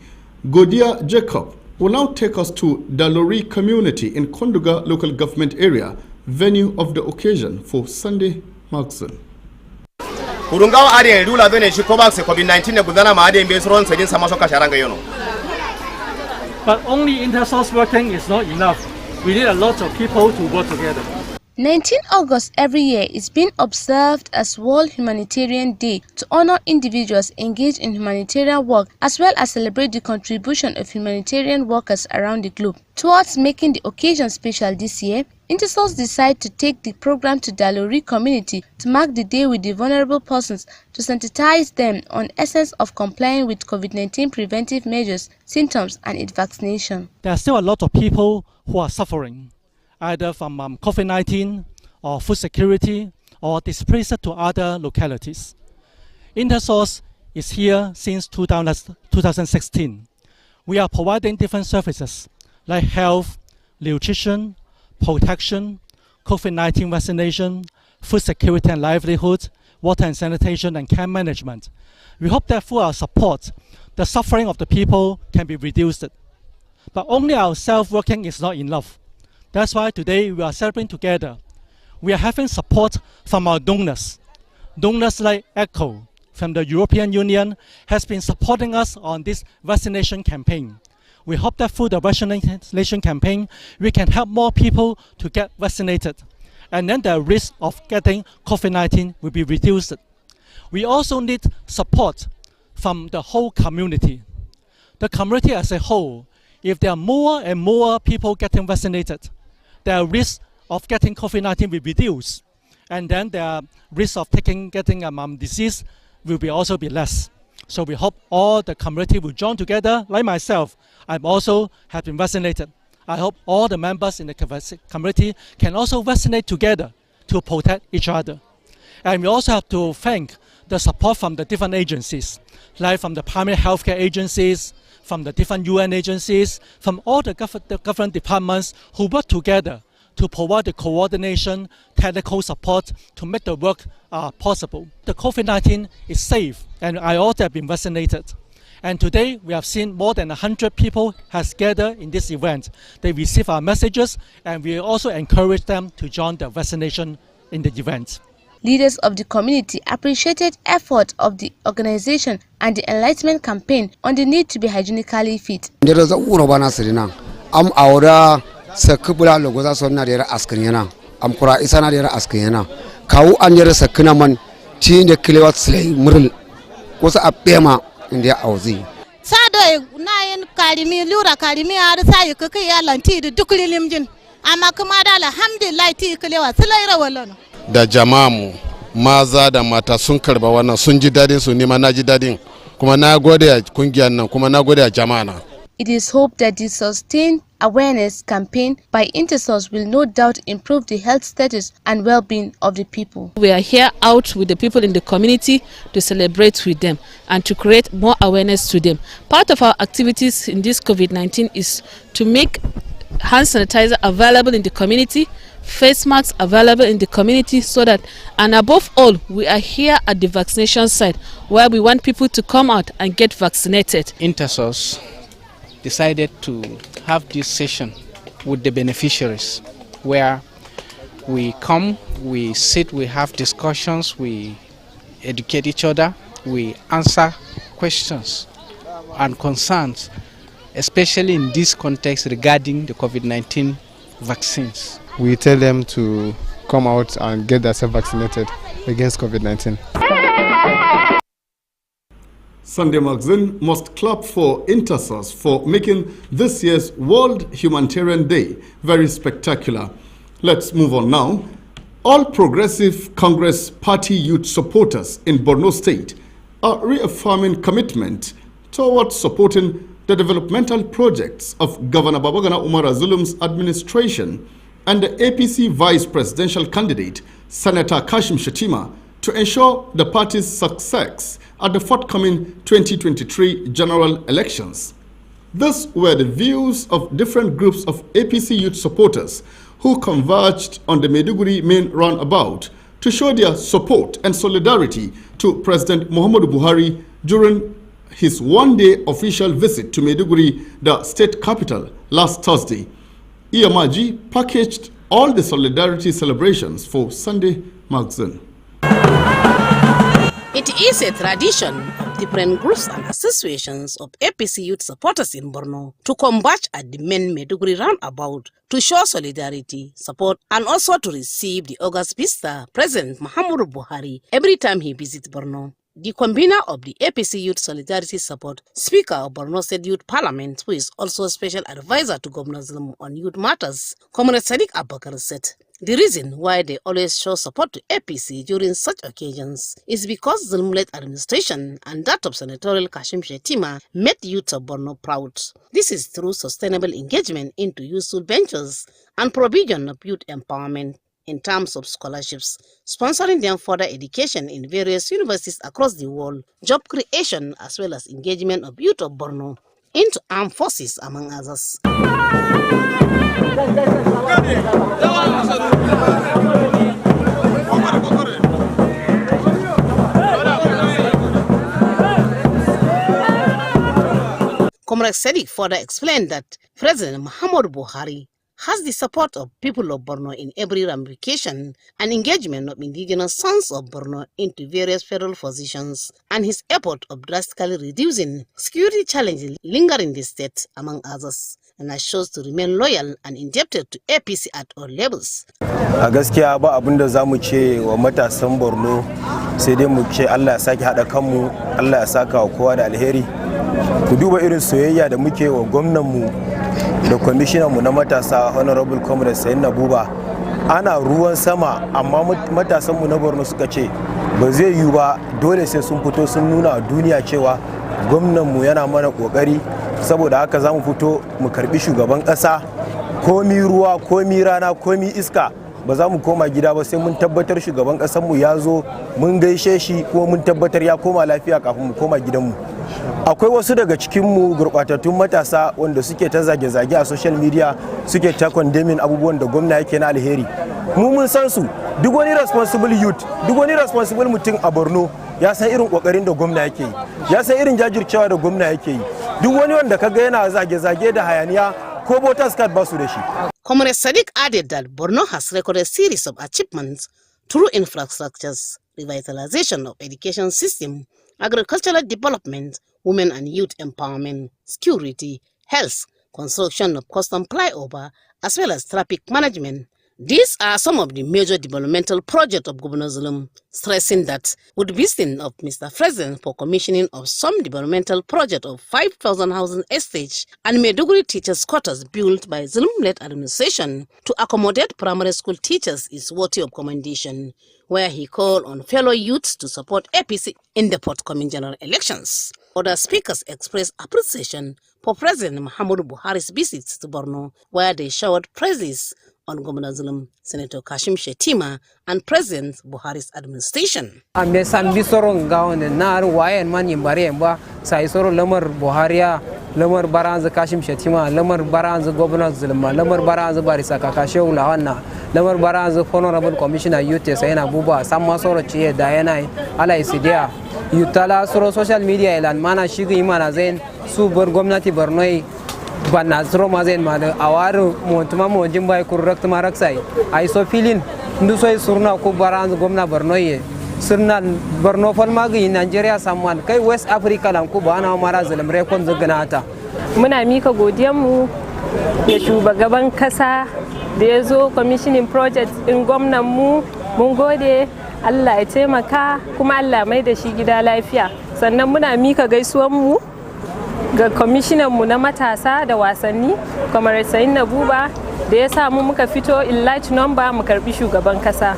Godia Jacob will now take us to Dalori community in Konduga local government area, venue of the occasion for Sunday Magazine. Kurungawa area rula done shi ko vaccine COVID-19 gudana ma ade be soron sedin sama soka sharanga yono. But only inter-source working is not enough. We need a lot of people to work together. 19 August every year is being observed as World Humanitarian Day to honor individuals engaged in humanitarian work as well as celebrate the contribution of humanitarian workers around the globe. Towards making the occasion special this year, Intersource decided to take the program to Dalori community to mark the day with the vulnerable persons to sensitize them on essence of complying with COVID-19 preventive measures, symptoms and its vaccination. There are still a lot of people who are suffering, either from COVID-19 or food security or displaced to other localities. Intersource is here since 2016. We are providing different services like health, nutrition, protection, COVID-19 vaccination, food security and livelihood, water and sanitation and care management. We hope that through our support, the suffering of the people can be reduced. But only ourselves working is not enough. That's why today we are celebrating together. We are having support from our donors. Donors like ECHO from the European Union has been supporting us on this vaccination campaign. We hope that through the vaccination campaign, we can help more people to get vaccinated. And then the risk of getting COVID-19 will be reduced. We also need support from the whole community. The community as a whole, if there are more and more people getting vaccinated, the risk of getting COVID-19 will reduce. And then the risk of getting disease will also be less. So we hope all the community will join together. Like myself, I also have been vaccinated. I hope all the members in the community can also vaccinate together to protect each other. And we also have to thank the support from the different agencies, like from the primary healthcare agencies, from the different UN agencies, from all the government departments who work together to provide the coordination, technical support to make the work possible. The COVID-19 is safe, and I also have been vaccinated. And today we have seen more than 100 people has gathered in this event. They receive our messages, and we also encourage them to join the vaccination in the event. Leaders of the community appreciated effort of the organization and the enlightenment campaign on the need to be hygienically fit. Sakubula logoza sonna dera askanyana amkura isana dera askanyana kawu anyere sakinaman tinde kilewat slay murul kosa apema india auzi sado nayin kalimi lura kalimi ar sai kake yalanti da duk lilimjin amma kuma da alhamdulillah ti kilewa slay rawalano da jama'mu maza da mata sun karba wannan sun ji dadin su ne ma na ji dadin kuma na gode a kungiyar nan kuma na gode a jama'a. It is hoped that the sustained awareness campaign by Intersource will no doubt improve the health status and well-being of the people. We are here out with the people in the community to celebrate with them and to create more awareness to them. Part of our activities in this COVID-19 is to make hand sanitizer available in the community, face masks available in the community, so that, and above all, we are here at the vaccination site where we want people to come out and get vaccinated. Intersource decided to have this session with the beneficiaries where we come, we sit, we have discussions, we educate each other, we answer questions and concerns, especially in this context regarding the COVID-19 vaccines. We tell them to come out and get themselves vaccinated against COVID-19. Sunday Magazine must clap for Intersource for making this year's World Humanitarian Day very spectacular. Let's move on now. All Progressive Congress Party youth supporters in Borno State are reaffirming commitment towards supporting the developmental projects of Governor Babagana Umar Zulum's administration and the APC vice presidential candidate, Senator Kashim Shettima, to ensure the party's success at the forthcoming 2023 general elections. These were the views of different groups of APC youth supporters who converged on the Maiduguri main roundabout to show their support and solidarity to President Muhammadu Buhari during his one-day official visit to Maiduguri, the state capital, last Thursday. Iyamaji packaged all the solidarity celebrations for Sunday magazine. It is a tradition of different groups and associations of APC youth supporters in Borno to converge at the main Maiduguri roundabout to show solidarity, support, and also to receive the August visitor, President Muhammadu Buhari, every time he visits Borno. The convener of the APC Youth Solidarity Support, Speaker of Borno State Youth Parliament, who is also special advisor to Governor Zulum on youth matters, Comrade Sadiq Abubakar said, the reason why they always show support to APC during such occasions is because Zulum-led administration and that of Senatorial Kashim Shettima made youth of Borno proud. This is through sustainable engagement into useful ventures and provision of youth empowerment in terms of scholarships, sponsoring them further education in various universities across the world, job creation, as well as engagement of youth of Borno into armed forces, among others. Comrade Sadiq further explained that President Muhammadu Buhari has the support of people of Borno in every ramification and engagement of indigenous sons of Borno into various federal positions, and his effort of drastically reducing security challenges lingering in the state, among others, and assures to remain loyal and indebted to APC at all levels. A gaskiya ba abin da zamu ce wa matasan Borno sai dai mu ce Allah ya saki hada kanmu, Allah ya saka wa kowa da alheri. Ku duba irin soyayya da muke wa gwamnatinmu da kwamishinan mu na matasa Honorable Comrade Sayin Nabuba. Ana ruwan sama amma matasan mu na Borno suka ce ba zai yiwu ba, dole sai sun fito sun nuna duniya cewa gwamnan mu yana mana kokari. Saboda haka zamu fito mu karbi shugaban kasa, komi ruwa, komi rana, komi iska, ba za mu koma gida ba sai mun tabbatar shugaban kasar mu ya zo mun gaishe shi ko mun tabbatar ya koma lafiya kafin mu koma gidanmu. Akwai wasu daga cikin mu gurbatattun matasa wanda suke ta zage-zage a social media, suke ta condemning abubuwan da gwamna yake na alheri. Mu mun san su, duk wani responsible youth, duk wani responsible mutum a Borno ya san irin kokarin da gwamna yake yi, ya san irin jajircewa da gwamna yake yi. Duk wani wanda kaga yana zage-zage da hayaniya ko voters card ba su da shi. Comrade Sadiq added that Borno has recorded a series of achievements through infrastructures, revitalization of education system, agricultural development, women and youth empowerment, security, health, construction of custom flyover, as well as traffic management. These are some of the major developmental projects of Governor Zulum, stressing that with visiting of Mr. President for commissioning of some developmental project of 5,000 housing estates and Maiduguri teachers' quarters built by Zulum-led administration to accommodate primary school teachers is worthy of commendation, where he called on fellow youths to support APC in the forthcoming general elections. Other speakers expressed appreciation for President Muhammadu Buhari's visits to Borno, where they showered praises on Governor Zulum, Senator Kashim Shettima, and President Buhari's administration. Ambe sambi soron gawne nar wayen man yimbare ba sai soro lamar Buhariya, lamar baranza Kashim Shettima, lamar baranza Governor Zulum, lamar baranza Barisa Kakashew lawanna, lamar baranza Honorable Commissioner Youth Sayin Abuba, samma soro ciye da yana ala isidia. Yutala soro social media ilan mana shigi imana zain su bar gwamnati Borno banna soro mazen ma da awaru montuma mo jimbai kurrakt maraksai ai so filin ndu soy surna ko baran gwamna Borno ye surna Borno fal magi Nigeria samman kai West Africa lan ko bana mara zalim rekon zaganata. Muna mika godiyar mu da shugaban kasa da yazo commissioning project din gwamnan mu, mun gode, Allah ya taimaka kuma Allah mai da shi gida lafiya. Sannan muna mika gaisuwan mu ga kwamishinan mu na matasa da wasanni kamar Sayin Nabuba da ya samu muka fito in large number mu karbi shugaban kasa.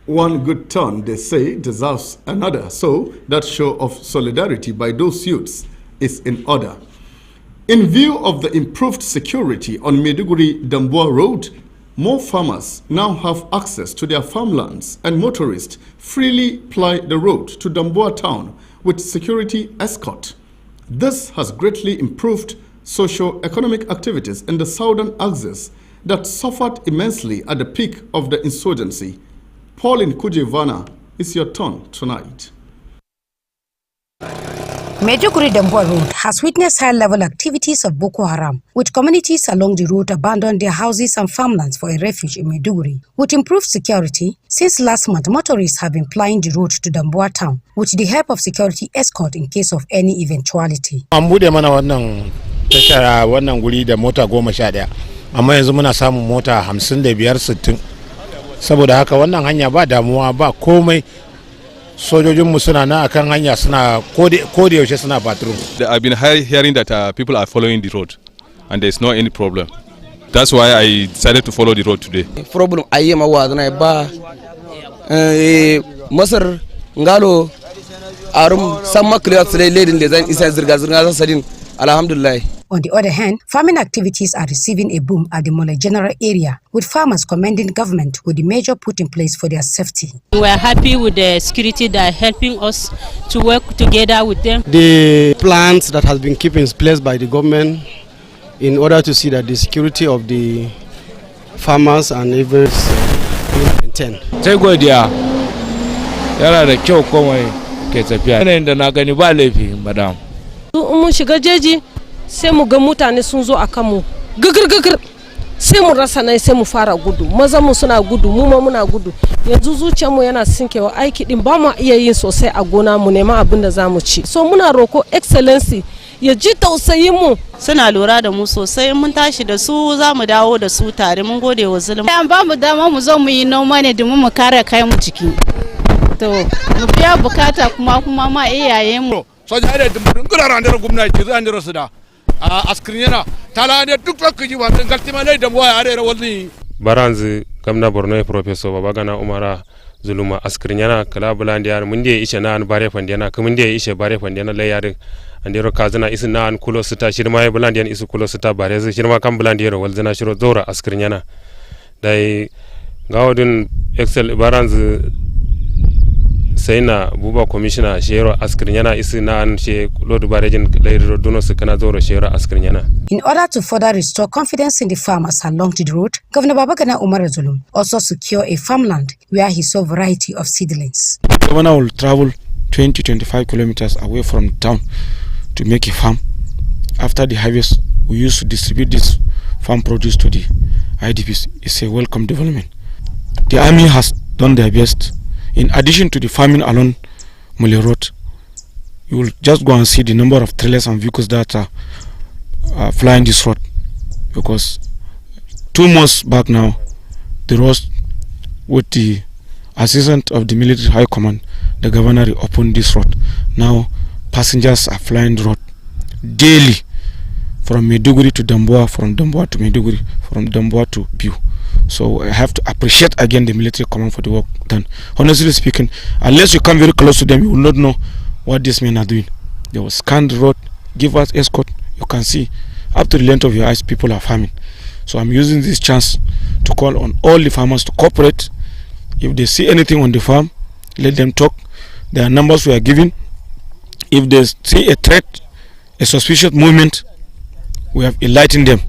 One good turn, they say, deserves another, so that show of solidarity by those youths is in order. In view of the improved security on Maiduguri-Damboa Road, more farmers now have access to their farmlands, and motorists freely ply the road to Damboa town with security escort. This has greatly improved socio-economic activities in the southern axis that suffered immensely at the peak of the insurgency. Pauline Kujevana, it's your turn tonight. Maiduguri-Damboa Road has witnessed high-level activities of Boko Haram, with communities along the route abandoned their houses and farmlands for a refuge in Maiduguri. With improved security, since last month, motorists have been plying the road to Damboa town with the help of security escort in case of any eventuality. An bude mana wannan tashar wannan guri da mota 11, amma yanzu muna samun mota 55-60. Saboda haka wannan hanya ba damuwa ba komai. Sojojinmu suna na akan hanya suna kodi yaushe suna patrol. I've been hearing that people are following the road and there's no any problem. That's why I decided to follow the road today. Problem ayyama wazana ba Masar ngalo arum samma clear tsale ledin da zan isa zirga zirga sadin alhamdulillah. On the other hand, farming activities are receiving a boom at the Mole General area, with farmers commending government with the measure put in place for their safety. We are happy with the security that are helping us to work together with them. The plans that has been kept in place by the government in order to see that the security of the farmers and neighbors is maintained. Sai godiya yana da kyau komai ke tafiya. Yanayin da na gani ba laifi madam. Mun shiga jeji sai mu ga mutane sun zo akan mu gagir sai mu rasa nai sai mu fara gudu maza mu suna gudu mu ma muna gudu yanzu zuciyar mu yana sinkewa aiki din ba mu iya yin sosai a gona mu nema abin da zamu ci so muna roko excellency ya ji tausayin mu suna lura da mu sosai mun tashi da su zamu dawo da su tare mun gode wa zulum an ba mu dama mu zo mu yi noma ne domin mu kare kai mu ciki to mu biya bukata kuma ma iyayen mu soja da dumburin guraren da gwamnati zan jira su da askrinyana tala ne duk lokaci ba tan galtima ne da boya are rawalni baranzi gamna borno professor babagana umara zuluma askrinyana kala bulandiya mun je ishe na an bare fandiyana kuma je ishe bare fandiyana lai yare andiro kazana isin na an kulo sita shirma bulandiyan isu kulo sita bare zai shirma kan bulandiya walzana shiro zora askrinyana dai gawodin excel baranzi sai na buba commissioner shero askrinyana isi na an she lodu barejin leiro dono kana zoro shero askrinyana. In order to further restore confidence in the farmers along the road, Governor Babagana Umar Zulum also secured a farmland where he saw a variety of seedlings. The governor will travel 20-25 kilometers away from town to make a farm. After the harvest, we used to distribute this farm produce to the IDPs. It's a welcome development. The army has done their best. In addition to the farming along Mule Road, you will just go and see the number of trailers and vehicles that are flying this road, because 2 months back now, the road with the assistance of the military high command, the governor opened this road. Now passengers are flying the road daily from Maiduguri to Damboa, from Damboa to Maiduguri, from Damboa to Biu. So I have to appreciate again the military command for the work done. Honestly speaking, unless you come very close to them, you will not know what these men are doing. They will scan the road, give us escort. You can see up to the length of your eyes, people are farming. So I'm using this chance to call on all the farmers to cooperate. If they see anything on the farm, let them talk. There are numbers we are giving. If they see a threat, a suspicious movement, we have enlightened them.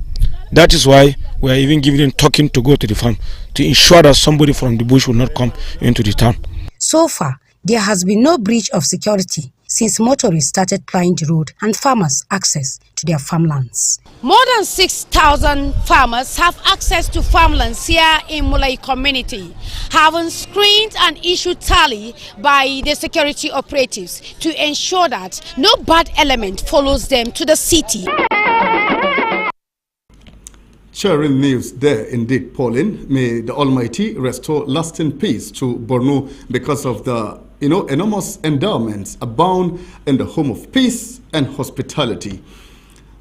That is why we are even giving them token to go to the farm, to ensure that somebody from the bush will not come into the town. So far, there has been no breach of security since motorists started plying the road and farmers access to their farmlands. More than 6,000 farmers have access to farmlands here in Mulai community, having screened and issued tally by the security operatives to ensure that no bad element follows them to the city. Cheering news there indeed, Pauline. May the Almighty restore lasting peace to Borno because of the enormous endowments abound in the home of peace and hospitality.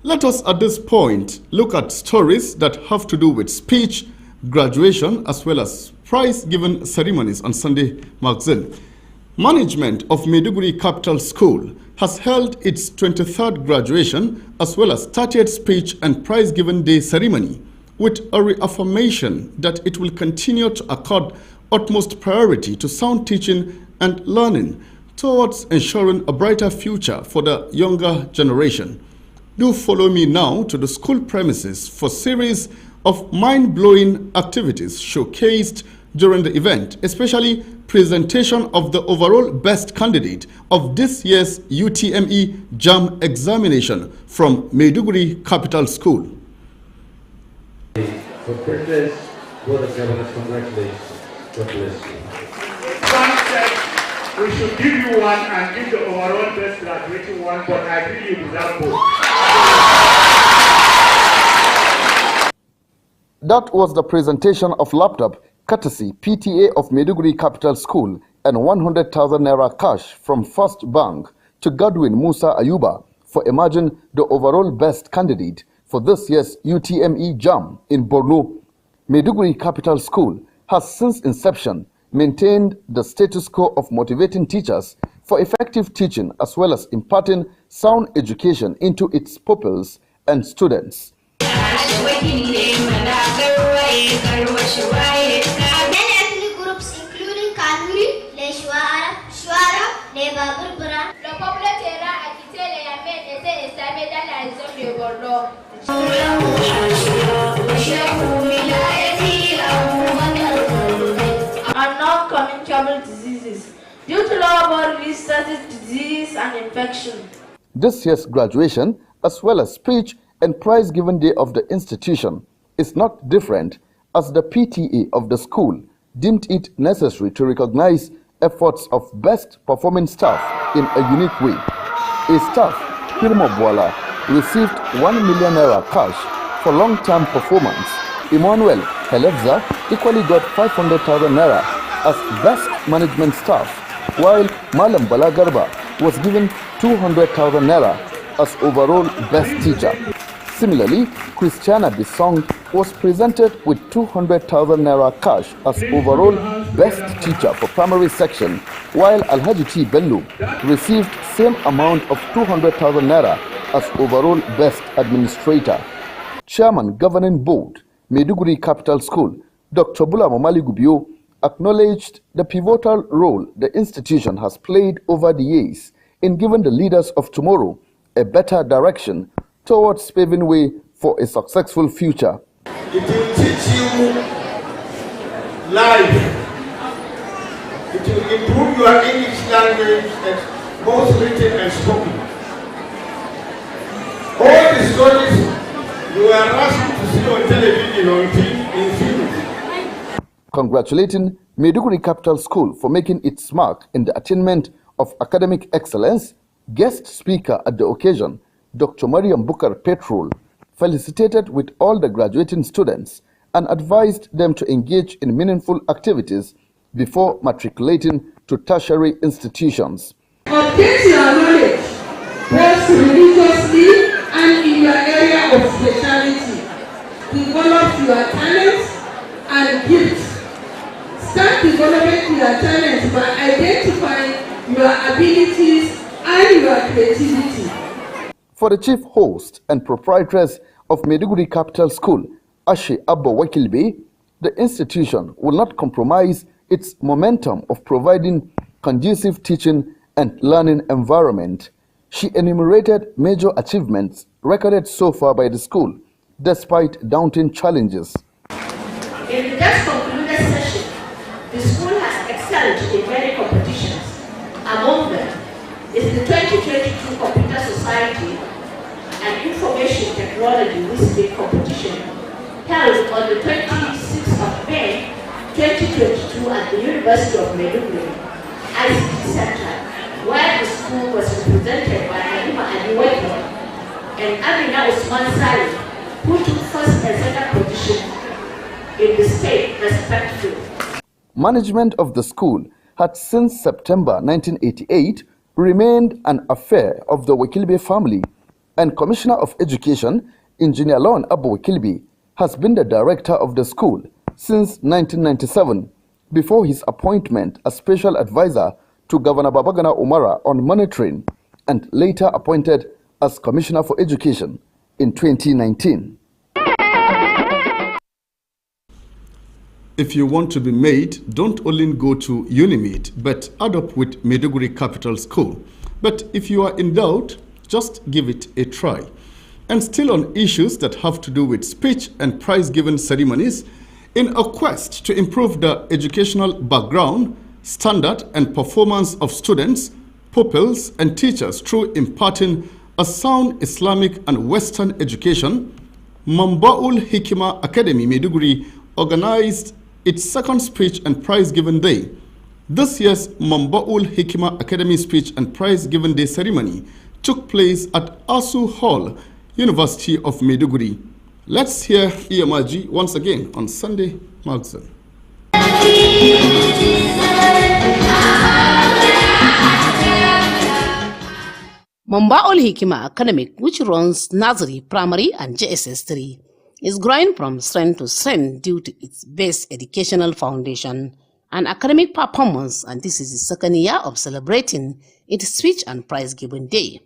Let us at this point look at stories that have to do with speech, graduation, as well as prize-given ceremonies on Sunday magazine. Management of Maiduguri Capital School has held its 23rd graduation as well as 30th speech and prize-given day ceremony with a reaffirmation that it will continue to accord utmost priority to sound teaching and learning towards ensuring a brighter future for the younger generation. Do follow me now to the school premises for a series of mind-blowing activities showcased during the event, especially presentation of the overall best candidate of this year's UTME JAM examination from Maiduguri Capital School. For Princess, Board of Governors, congratulations. God bless you. One said we should give you one and give the overall best graduating one, but I feel you deserve both. That was the presentation of laptop courtesy PTA of Maiduguri Capital School and 100,000 naira cash from First Bank to Godwin Musa Ayuba for emerging the overall best candidate for this year's UTME JAM in Borno. Maiduguri Capital School has since inception maintained the status quo of motivating teachers for effective teaching as well as imparting sound education into its pupils and students. And non-communicable diseases due to lower body resources, disease and infection. This year's graduation, as well as speech and prize-given day of the institution, is not different, as the PTA of the school deemed it necessary to recognize efforts of best performing staff in a unique way. A staff, Pirmo Boala, received 1 million naira cash for long-term performance. Emmanuel Helevza equally got 500,000 naira as best management staff, while Malam Balagarba was given 200,000 naira as overall best teacher. Similarly, Christiana Bisong was presented with 200,000 naira cash as overall best teacher for primary section, while Alhaji T. Bello received same amount of 200,000 naira as overall best administrator. Chairman Governing Board, Maiduguri Capital School, Dr. Bula Momali Gubio, acknowledged the pivotal role the institution has played over the years in giving the leaders of tomorrow a better direction towards paving way for a successful future. It will teach you life. It will improve your English language, both written and spoken. All the stories you are asked to see on television in film. Congratulating Maiduguri Capital School for making its mark in the attainment of academic excellence, guest speaker at the occasion, Dr. Mariam Bukar Petrol, felicitated with all the graduating students and advised them to engage in meaningful activities before matriculating to tertiary institutions. Update your knowledge, both religiously and in your area of speciality. Develop your talents and gifts. Start developing your talents by identifying your abilities and your creativity. For the chief host and proprietress of Maiduguri Capital School, Ashe Abba Wakilbe, the institution will not compromise its momentum of providing conducive teaching and learning environment. She enumerated major achievements recorded so far by the school, despite daunting challenges. In the just concluded session, the school has excelled in many competitions. Among them is the 2022 Computer Society and Information Technology Wisdom Competition held on the 26th of May 2022 at the University of Maiduguri ICT Center, where the school was represented by Halima Aliweki and Amina Usman Sali, who took first and second position in the state respectfully. Management of the school had since September 1988 remained an affair of the Wakilbe family, and Commissioner of Education, Engineer Lawan Abba Wakilbe, has been the director of the school since 1997, before his appointment as special advisor to Governor Babagana Umara on monitoring, and later appointed as Commissioner for Education in 2019. If you want to be made, don't only go to Unimed, but add up with Maiduguri Capital School. But if you are in doubt, just give it a try. And still on issues that have to do with speech and prize-giving ceremonies, in a quest to improve the educational background, standard and performance of students, pupils and teachers through imparting a sound Islamic and Western education, Mambaul Hikima Academy Maiduguri organized its second speech and prize-giving day. This year's Mambaul Hikima Academy Speech and Prize-Giving Day ceremony took place at Asu Hall, University of Maiduguri. Let's hear Iyamaji once again on Sunday Magazine. Mambaul Hikima Academic, which runs nursery, primary and JSS 3, is growing from strength to strength due to its best educational foundation and academic performance, and this is the second year of celebrating its speech and prize-giving day.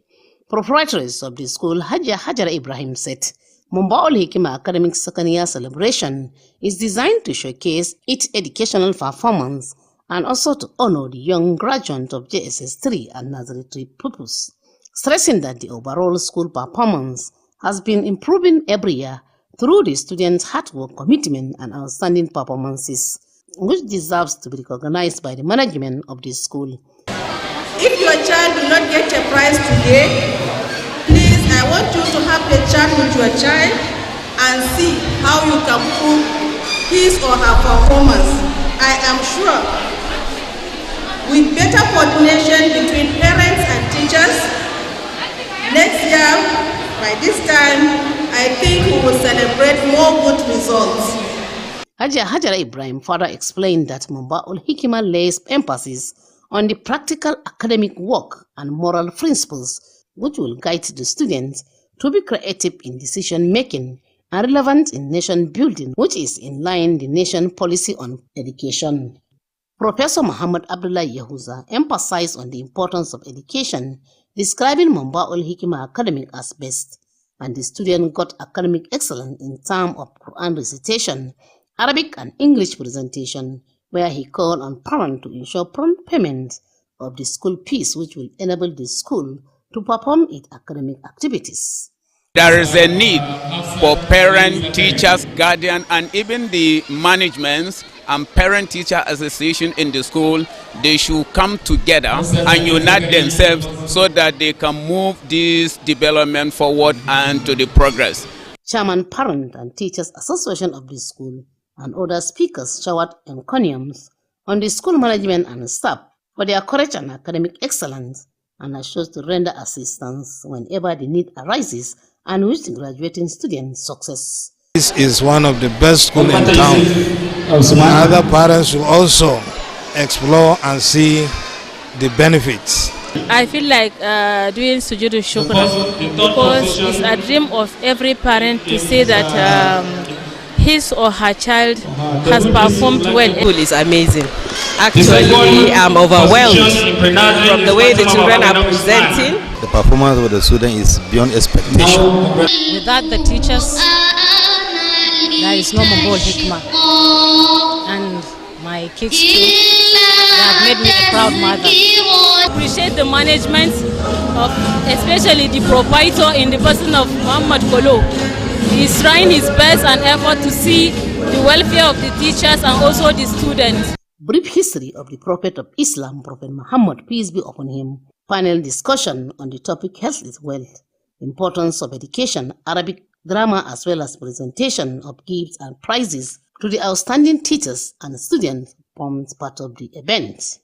Proprietaries of the school, Hajara Ibrahim, said Mambaul Hikima Academic second year celebration is designed to showcase its educational performance and also to honor the young graduate of JSS 3 and Nursery 3 pupils, stressing that the overall school performance has been improving every year through the students' hard work, commitment, and outstanding performances, which deserves to be recognized by the management of the school. If your child will not get a prize today, please, I want you to have a chat with your child and see how you can improve his or her performance. I am sure with better coordination between parents and teachers, next year, by this time, I think we will celebrate more good results. Hajara Ibrahim further explained that Mambaul Hikima lays emphasis on the practical academic work and moral principles which will guide the students to be creative in decision-making and relevant in nation-building, which is in line with the nation policy on education. Professor Muhammad Abdullah Yahuza emphasized on the importance of education, describing Mambaul Hikima Academic as best, and the student got academic excellence in terms of Quran recitation, Arabic and English presentation, where he called on parents to ensure prompt payment of the school fees, which will enable the school to perform its academic activities. There is a need for parent, teachers, guardian, and even the management and parent-teacher association in the school. They should come together and unite themselves so that they can move this development forward and to the progress. Chairman Parent and Teachers Association of the school and other speakers showered encomiums on the school management and staff for their courage and academic excellence, and assures to render assistance whenever the need arises and wish the graduating students success. This is one of the best schools in town. Other parents will also explore and see the benefits. I feel like doing sujood shukran because it's a dream of every parent to say that his or her child has performed well. School is amazing. Actually, I'm overwhelmed from the way the children are presenting. The performance of the student is beyond expectation. Without the teachers, there is no Mambaul Hikima. And my kids too, they have made me a proud mother. I appreciate the management of especially the proprietor in the person of Muhammad Kolo. He is trying his best and effort to see the welfare of the teachers and also the students. Brief history of the Prophet of Islam, Prophet Muhammad, peace be upon him. Panel discussion on the topic Health is Wealth, importance of education, Arabic grammar, as well as presentation of gifts and prizes to the outstanding teachers and students forms part of the event.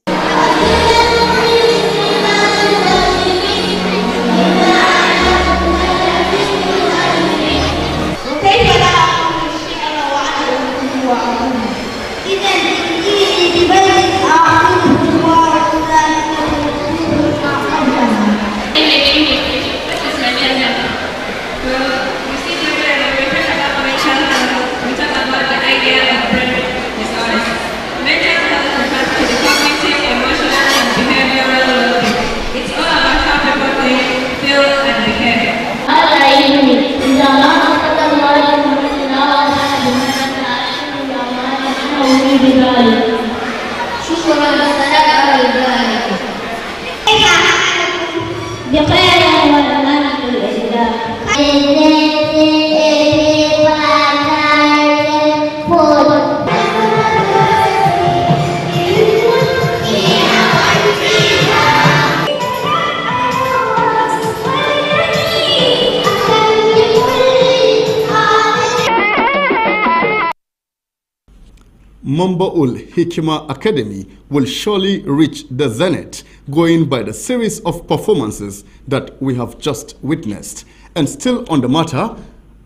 Mamba-ul Hikima Academy will surely reach the zenith, going by the series of performances that we have just witnessed. And still on the matter,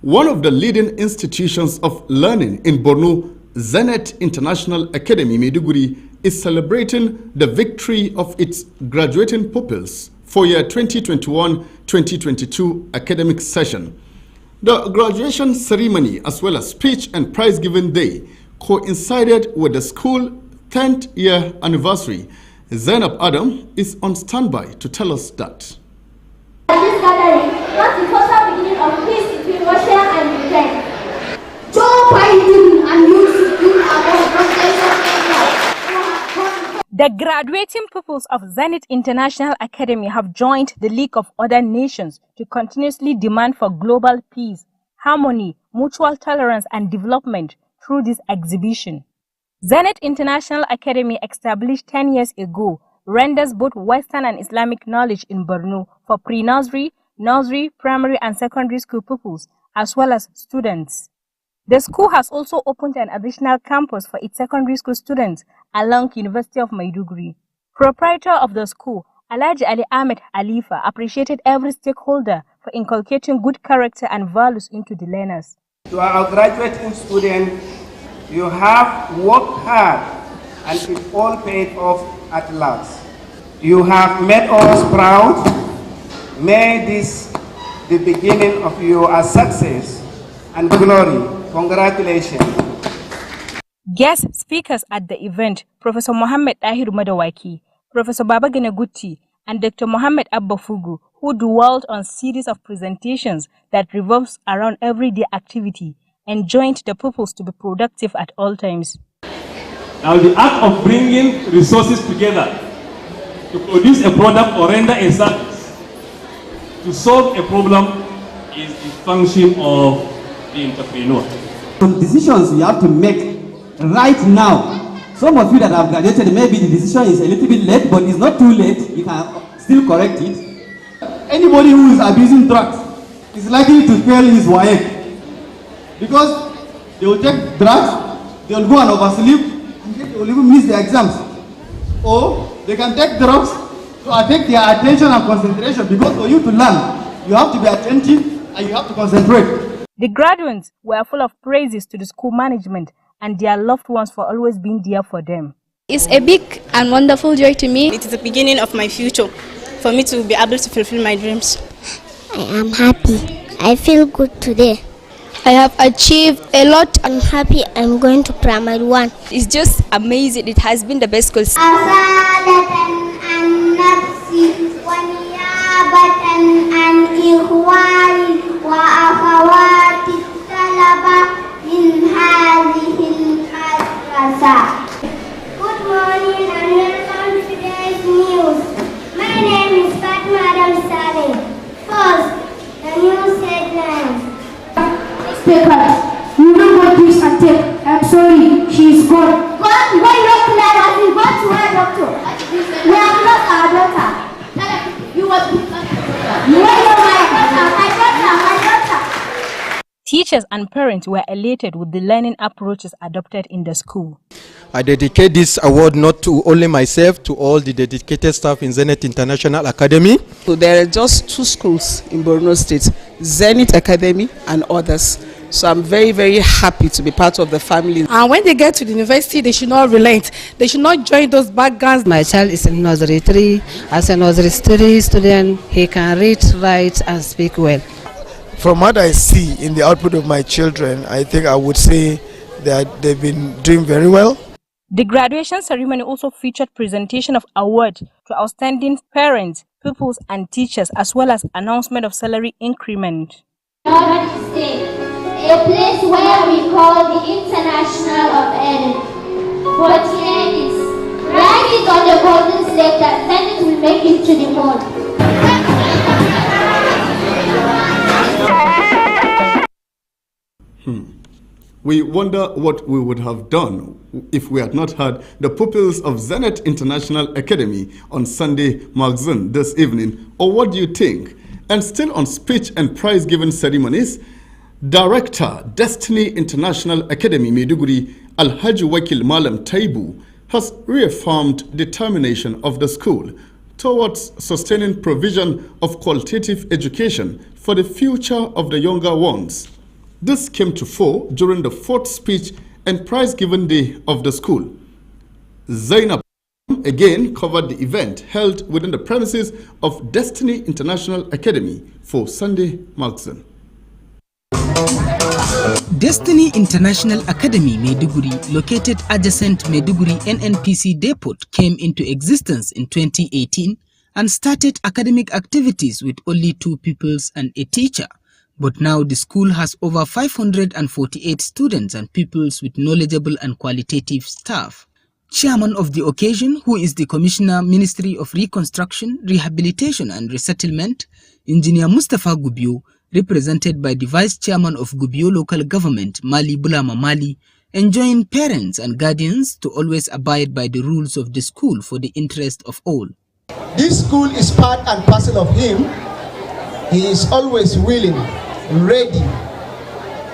one of the leading institutions of learning in Borno, Zenith International Academy Maiduguri, is celebrating the victory of its graduating pupils for year 2021-2022 academic session. The graduation ceremony as well as speech and prize-giving day coincided with the school 10th year anniversary. Zainab Adam is on standby to tell us that. This gathering marks the first beginning of peace between Russia and Ukraine. Joe Biden and The graduating pupils of Zenith International Academy have joined the League of Other Nations to continuously demand for global peace, harmony, mutual tolerance and development through this exhibition. Zenith International Academy, established 10 years ago, renders both Western and Islamic knowledge in Borno for pre-nursery, nursery, primary and secondary school pupils, as well as students. The school has also opened an additional campus for its secondary school students along University of Maiduguri. Proprietor of the school, Alhaji Ali Ahmed Alifa, appreciated every stakeholder for inculcating good character and values into the learners. To our graduating students, you have worked hard and it all paid off at last. You have made us proud. May this the beginning of your success and glory. Congratulations. Guest speakers at the event, Professor Mohammed Ahir Madawaki, Professor Babagana Gutti, and Dr. Mohammed Abba Fugu, who dwelled on a series of presentations that revolves around everyday activity, enjoined the pupils to be productive at all times. Now the act of bringing resources together to produce a product or render a service to solve a problem is the function of the entrepreneur. Some decisions we have to make right now. Some of you that have graduated, maybe the decision is a little bit late, but it's not too late. You can still correct it. Anybody who is abusing drugs is likely to fail his WAEC because they will take drugs, they will go and oversleep, and they will even miss their exams. Or they can take drugs to affect their attention and concentration, because for you to learn, you have to be attentive and you have to concentrate. The graduates were full of praises to the school management and their loved ones for always being there for them. It's a big and wonderful joy to me. It is the beginning of my future, for me to be able to fulfill my dreams. I am happy. I feel good today. I have achieved a lot. I'm happy I'm going to primary 1. It's just amazing. It has been the best school. Good morning and welcome to today's news. My name is Fatma Saleh. First, the news headlines. Papers, you know what this attack. I'm sorry, she is gone. Go look Clara, we go to her doctor. We have lost our daughter. You want to my daughter. Teachers and parents were elated with the learning approaches adopted in the school. I dedicate this award not to only myself, to all the dedicated staff in Zenith International Academy. So there are just 2 schools in Borno State, Zenith Academy and others. So I'm very, very happy to be part of the family. And when they get to the university, they should not relent. They should not join those bad guns. My child is in nursery 3. As a nursery 3 student, he can read, write and speak well. From what I see in the output of my children, I think I would say that they've been doing very well. The graduation ceremony also featured presentation of awards to outstanding parents, pupils and teachers, as well as announcement of salary increment. A place where we call the International of Eden. But ladies, write it on the golden slate that then it will make it to the mold. We wonder what we would have done if we had not had the pupils of Zenith International Academy on Sunday magazine this evening. Or what do you think? And still on speech and prize-giving ceremonies, Director, Destiny International Academy Maiduguri, Alhaji Wakil Malam Taibu, has reaffirmed determination of the school towards sustaining provision of qualitative education for the future of the younger ones. This came to fore during the fourth speech and prize-giving day of the school. Zainab again covered the event held within the premises of Destiny International Academy for Sunday Magazine. Destiny International Academy Maiduguri, located adjacent Maiduguri NNPC Depot, came into existence in 2018 and started academic activities with only 2 pupils and a teacher. But now the school has over 548 students and pupils with knowledgeable and qualitative staff. Chairman of the occasion, who is the Commissioner, Ministry of Reconstruction, Rehabilitation and Resettlement, Engineer Mustafa Gubio, represented by the Vice Chairman of Gubio Local Government, Mali Bulama Mali, enjoined parents and guardians to always abide by the rules of the school for the interest of all. This school is part and parcel of him. He is always willing, ready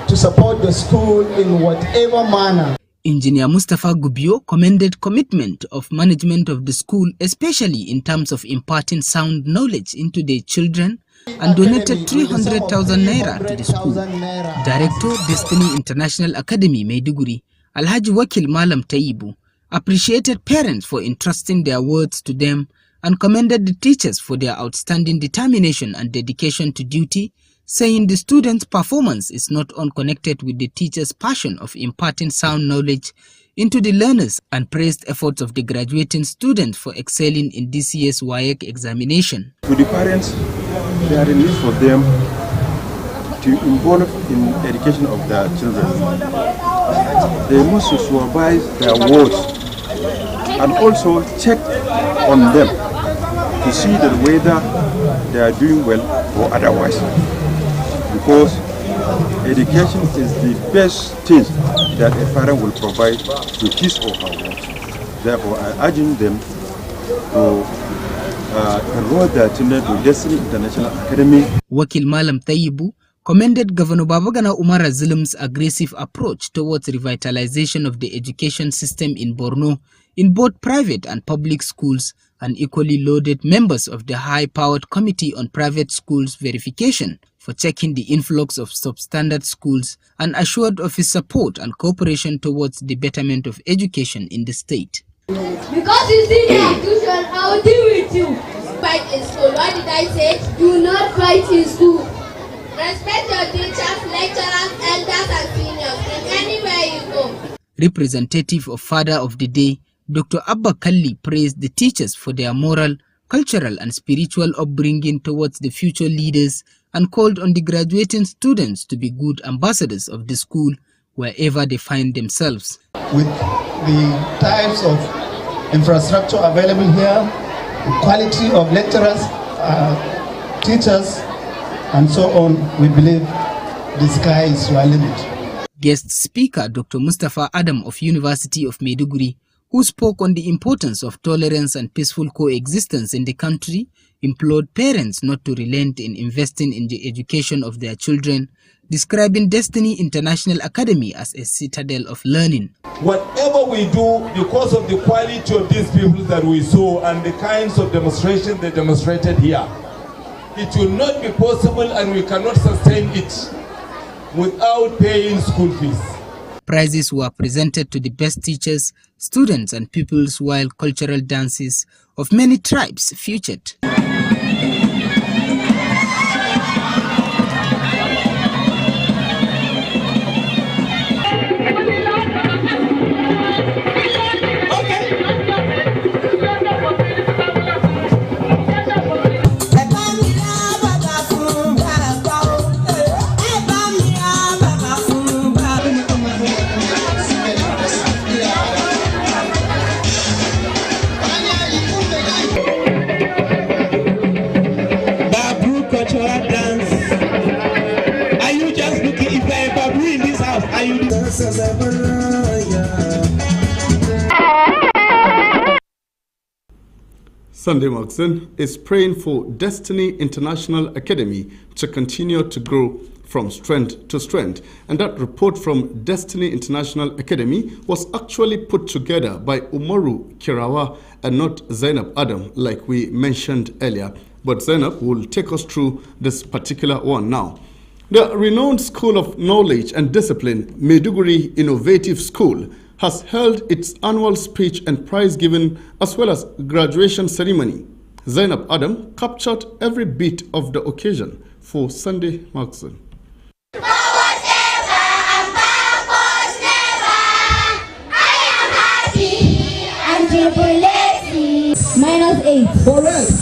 to support the school in whatever manner. Engineer Mustafa Gubio commended commitment of management of the school, especially in terms of imparting sound knowledge into their children, and donated 300,000 naira to the school. Director, Destiny International Academy, Maiduguri, Alhaji Wakil Malam Taibu, appreciated parents for entrusting their words to them and commended the teachers for their outstanding determination and dedication to duty, saying the students' performance is not unconnected with the teachers' passion of imparting sound knowledge into the learners, and praised efforts of the graduating students for excelling in this year's WAEC examination. To the parents, there are a need for them to involve in education of their children. They must supervise their words and also check on them to see that whether they are doing well or otherwise. Because education is the best thing that a parent will provide to his or her words. Therefore, I urge them to enroll their children to Destiny International Academy. Wakil Malam Taibu commended Governor Babagana Umar Zulum's aggressive approach towards revitalization of the education system in Borno in both private and public schools, and equally lauded members of the high-powered Committee on Private Schools Verification for checking the influx of substandard schools, and assured of his support and cooperation towards the betterment of education in the state. Because you see the tuition, I will deal with you. Fight in school. What did I say? Do not fight in school. Respect your teachers, lecturers, elders, and seniors in anywhere you go. Representative of Father of the Day, Dr. Abba Kalli, praised the teachers for their moral, cultural, and spiritual upbringing towards the future leaders, and called on the graduating students to be good ambassadors of the school wherever they find themselves. With the types of infrastructure available here, the quality of lecturers, teachers, and so on, we believe the sky is your limit. Guest speaker Dr. Mustafa Adam of University of Maiduguri, who spoke on the importance of tolerance and peaceful coexistence in the country, implored parents not to relent in investing in the education of their children, describing Destiny International Academy as a citadel of learning. Whatever we do, because of the quality of these people that we saw and the kinds of demonstrations they demonstrated here, it will not be possible and we cannot sustain it without paying school fees. Prizes were presented to the best teachers, students and pupils, while cultural dances of many tribes featured. Sunday Magazine is praying for Destiny International Academy to continue to grow from strength to strength. And that report from Destiny International Academy was actually put together by Umaru Kirawa and not Zainab Adam, like we mentioned earlier. But Zainab will take us through this particular one now. The renowned School of Knowledge and Discipline, Maiduguri Innovative School, has held its annual speech and prize giving as well as graduation ceremony. Zainab Adam captured every bit of the occasion for Sunday Magazine. -8. Correct.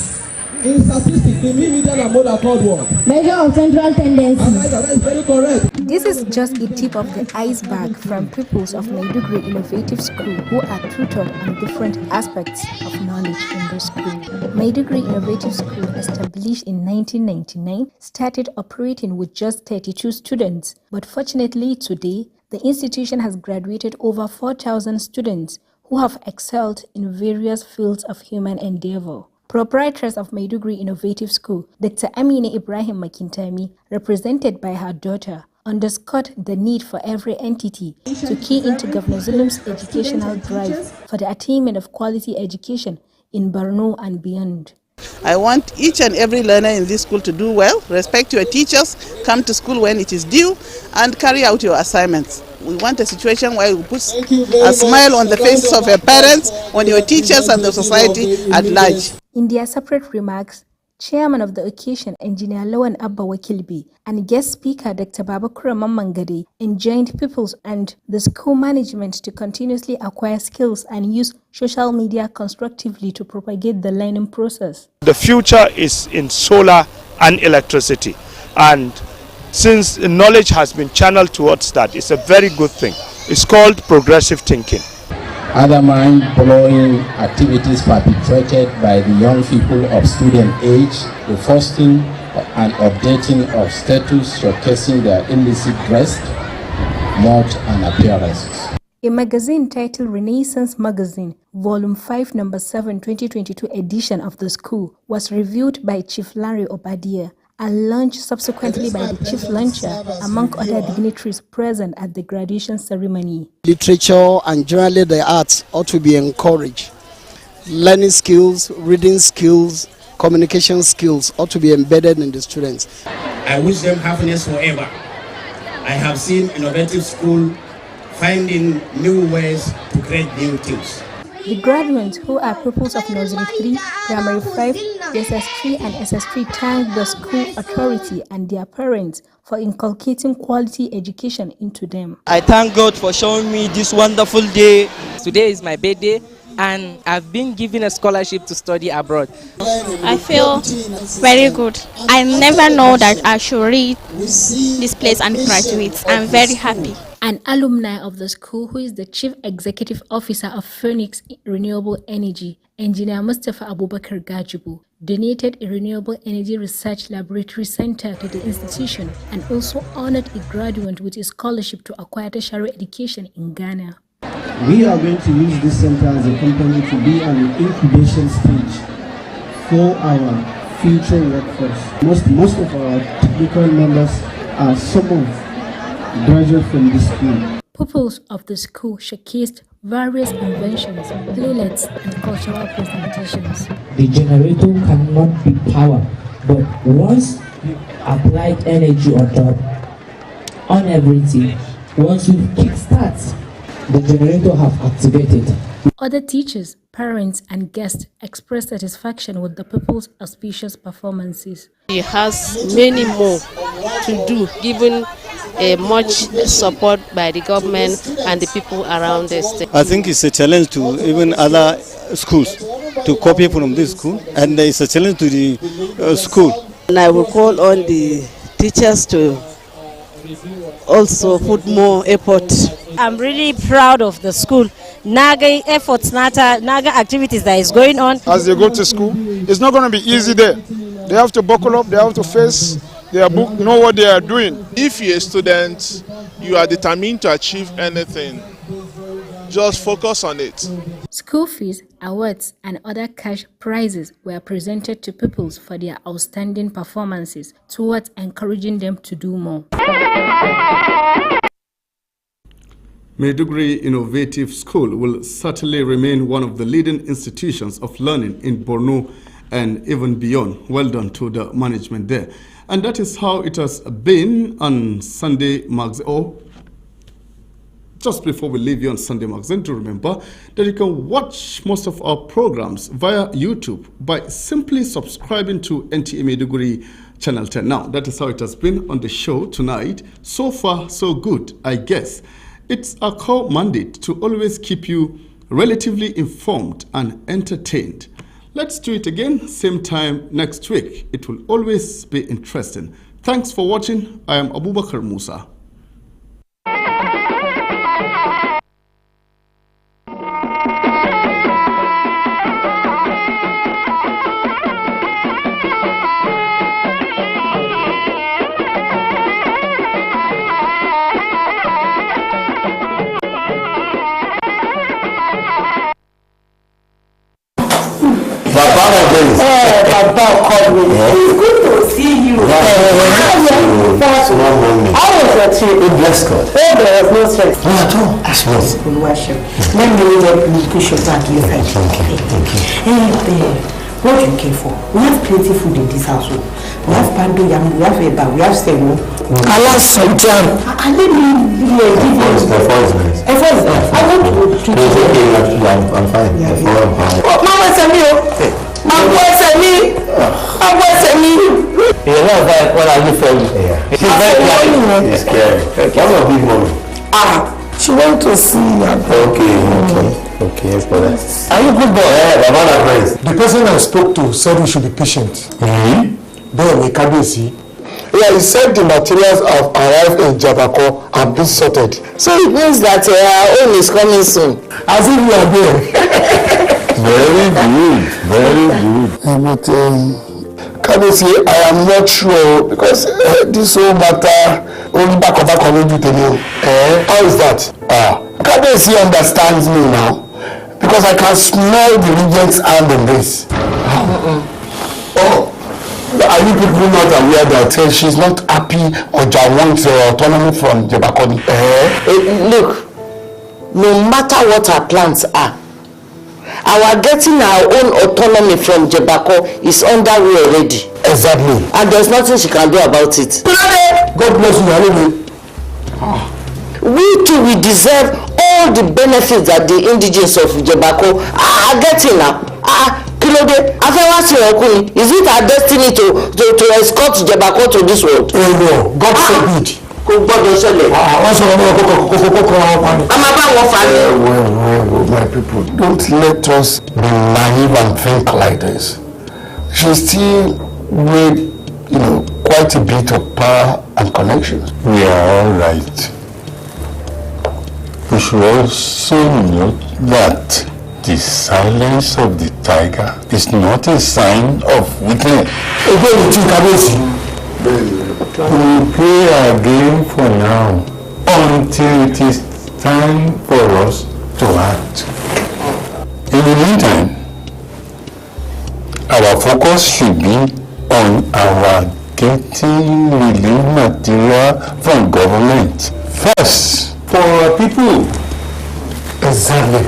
In statistics, the mean median and mode are called what? Measure of central tendency. That is very correct. This is just a tip of the iceberg from pupils of Maiduguri Innovative School who are tutored on different aspects of knowledge in the school. Maiduguri Innovative School, established in 1999, started operating with just 32 students, but fortunately today, the institution has graduated over 4,000 students who have excelled in various fields of human endeavor. Proprietress of Maiduguri Innovative School, Dr. Amina Ibrahim Makintami, represented by her daughter, underscored the need for every entity to key into Governor Zulum's educational drive for the attainment of quality education in Borno and beyond. I want each and every learner in this school to do well, respect your teachers, come to school when it is due, and carry out your assignments. We want a situation where we put a smile on the faces of your parents, on your teachers, and the society at large. In their separate remarks, Chairman of the occasion, Engineer Lawan Abba Wakilbi, and guest speaker Dr. Babakura Mamangade enjoined pupils and the school management to continuously acquire skills and use social media constructively to propagate the learning process. The future is in solar and electricity, and since knowledge has been channeled towards that, it's a very good thing. It's called progressive thinking. Other mind-blowing activities perpetrated by the young people of student age, the posting and updating of status showcasing their illicit dress, mode and appearances. A magazine titled Renaissance Magazine, Volume 5, Number 7, 2022 edition of the school was reviewed by Chief Larry Obadia and launched subsequently by the chief launcher, among other dignitaries present at the graduation ceremony. Literature and generally the arts ought to be encouraged. Learning skills, reading skills, communication skills ought to be embedded in the students. I wish them happiness forever. I have seen innovative school finding new ways to create new things. The graduates, who are pupils of Nursery 3, Primary 5, SS3 and SS3, thank the school authority and their parents for inculcating quality education into them. I thank God for showing me this wonderful day. Today is my birthday and I've been given a scholarship to study abroad. I feel very good. I never know that I should read this place and graduate. I'm very happy. An alumni of the school, who is the Chief Executive Officer of Phoenix Renewable Energy, Engineer Mustafa Abubakar Gajibu, donated a renewable energy research laboratory center to the institution and also honored a graduate with a scholarship to acquire tertiary education in Ghana. We are going to use this center as a company to be an incubation stage for our future workforce. Most of our technical members are some of graduates from this school. Pupils of the school showcased various inventions, playlets, and cultural presentations. The generator cannot be powered, but once you applied energy on everything, once you kickstart, the generator have activated. Other teachers, parents, and guests expressed satisfaction with the pupils' auspicious performances. He has many more to do, given much support by the government and the people around the state. I think it's a challenge to even other schools to copy from this school, and it's a challenge to the school. And I will call on the teachers to also put more effort. I'm really proud of the school. Naga efforts, Naga activities that is going on. As they go to school, it's not going to be easy there. They have to buckle up, they have to face their book, know what they are doing. If you're a student, you are determined to achieve anything. just focus on it. School fees, awards, and other cash prizes were presented to pupils for their outstanding performances towards encouraging them to do more. Maiduguri Innovative School will certainly remain one of the leading institutions of learning in Borno and even beyond. Well done to the management there. And that is how it has been on Sunday Magazine. Just before we leave you on Sunday Magazine, to remember that you can watch most of our programs via YouTube by simply subscribing to NTA Maiduguri Channel 10. Now, that is how it has been on the show tonight. So far, so good, I guess. It's our core mandate to always keep you relatively informed and entertained. Let's do it again, same time next week. It will always be interesting. Thanks for watching. I am Abubakar Musa. Papa called me. It's good to see you. How was your trip? Bless God. There was no stress. No, at all. That's nice. Worship. Let me help you push your back inside. Thank you. Hey, what you came for? We have plenty food in this household. We have pando yam, we have eba, we have semo. I like some jam. And let me give you. Efo is nice. I want to I'm fine. Efo, I'm fine. Oh, Mama Sami. You know that when I look for you. She's very scary. She's scary. What's your big mommy? She wants to see you. Okay, yes, brother. Are you good boy? Yeah, the person I spoke to said we should be patient. Then we can see. Yeah, he said the materials have arrived in Jabako and been sorted. So it means that our own is coming soon. As if we are there. Very good. But Kabesi, I am not sure because this whole matter only back on you tell you. How is that? Kabesi understands me now because I can smell the regent's hand in this. Are you people not aware that she's not happy or wants autonomy from Jebakoni? Look, no matter what our plans are, our getting our own autonomy from Jebako is underway already. Exactly. And there's nothing she can do about it. God bless you. We too, we deserve all the benefits that the indigenes of Jebako are getting now. Is it our destiny to escort Jebako to this world? Oh no, God forbid. Well, my people, don't let us be naive and think like this. She still with, quite a bit of power and connections. We are all right. We should also note that the silence of the tiger is not a sign of weakness. We play our game for now until it is time for us to act. In the meantime, our focus should be on our getting relief material from government first for our people. Exactly.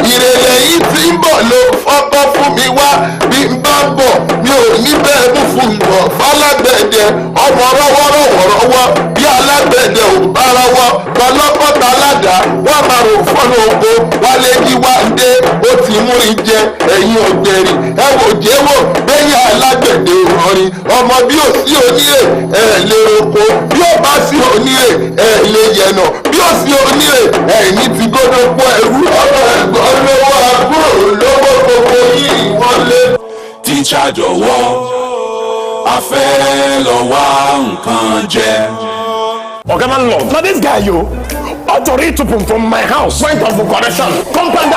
Ìrẹ̀lẹ̀ yìí tí ń bọ̀ ló fọ́pọ́ fún mi wá bí n bá ń bọ̀ mi ò ní bẹ́ẹ̀ mú fún bọ̀ fálágbẹ̀dẹ ọmọ rọ́wọ́rọ́wọ́rọ́wọ́ bí alágbẹ̀dẹ ò bá rọ́wọ́ lọ́lọ́kọ́ta aládàá wọ́n máa rò fọ́nà oko wálé yí wá dé ó ti mú ìjẹ ẹ̀yìn ọ̀gbẹ̀rì ẹ wò jẹ́wọ́ bẹ́yìn alágbẹ̀dẹ ìrọ̀rin ọmọ bí ò sí oníyè ẹ̀ lè roko bí ó bá sí oníyè ẹ̀ lè yẹ̀nà bí ó sí oníyè ẹ̀ ní ti gbọ́dọ̀ pọ̀ ẹ̀rú ọ̀rọ̀ ẹ̀gbọ́n lówó àbúrò lówó gbogbo yìí wọ́n lé. Tíṣà jọ̀wọ́ a fẹ́ lọ wá nǹkan jẹ. Oga man love. Now this guy, yo, to read from my house. Point of correction. Compound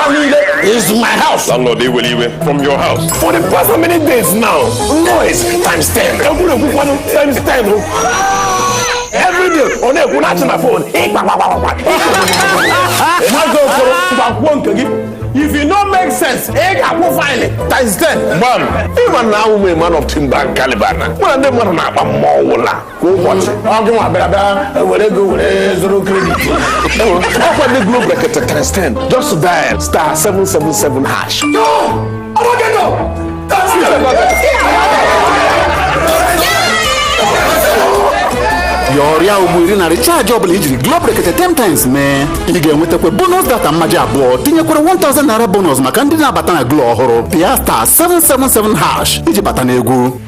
is my house. Landlord, they will leave from your house. For the past how many days now? Noise times 10. Times 10. Every day, on a good my phone. If you don't make sense, I will find it. Times 10. Mom, even now, we're a man of timber caliber. Well, they want to have a mola. Go watch it. I'll give my brother. Where they go, zero credit. Open the globe like a times 10. Just dial star 777 hash. No! I don't get no! That's it! Yoria Ubiri na recharge obli ijiri Globe rekete 10 times me. Ị ga-enwetakwa bonus data mmaji abụọ tinyekwara 1000 naira bonus maka ndị na-abata na Glo ọhụrụ. Pịa star 777 hash iji bata n'egwu.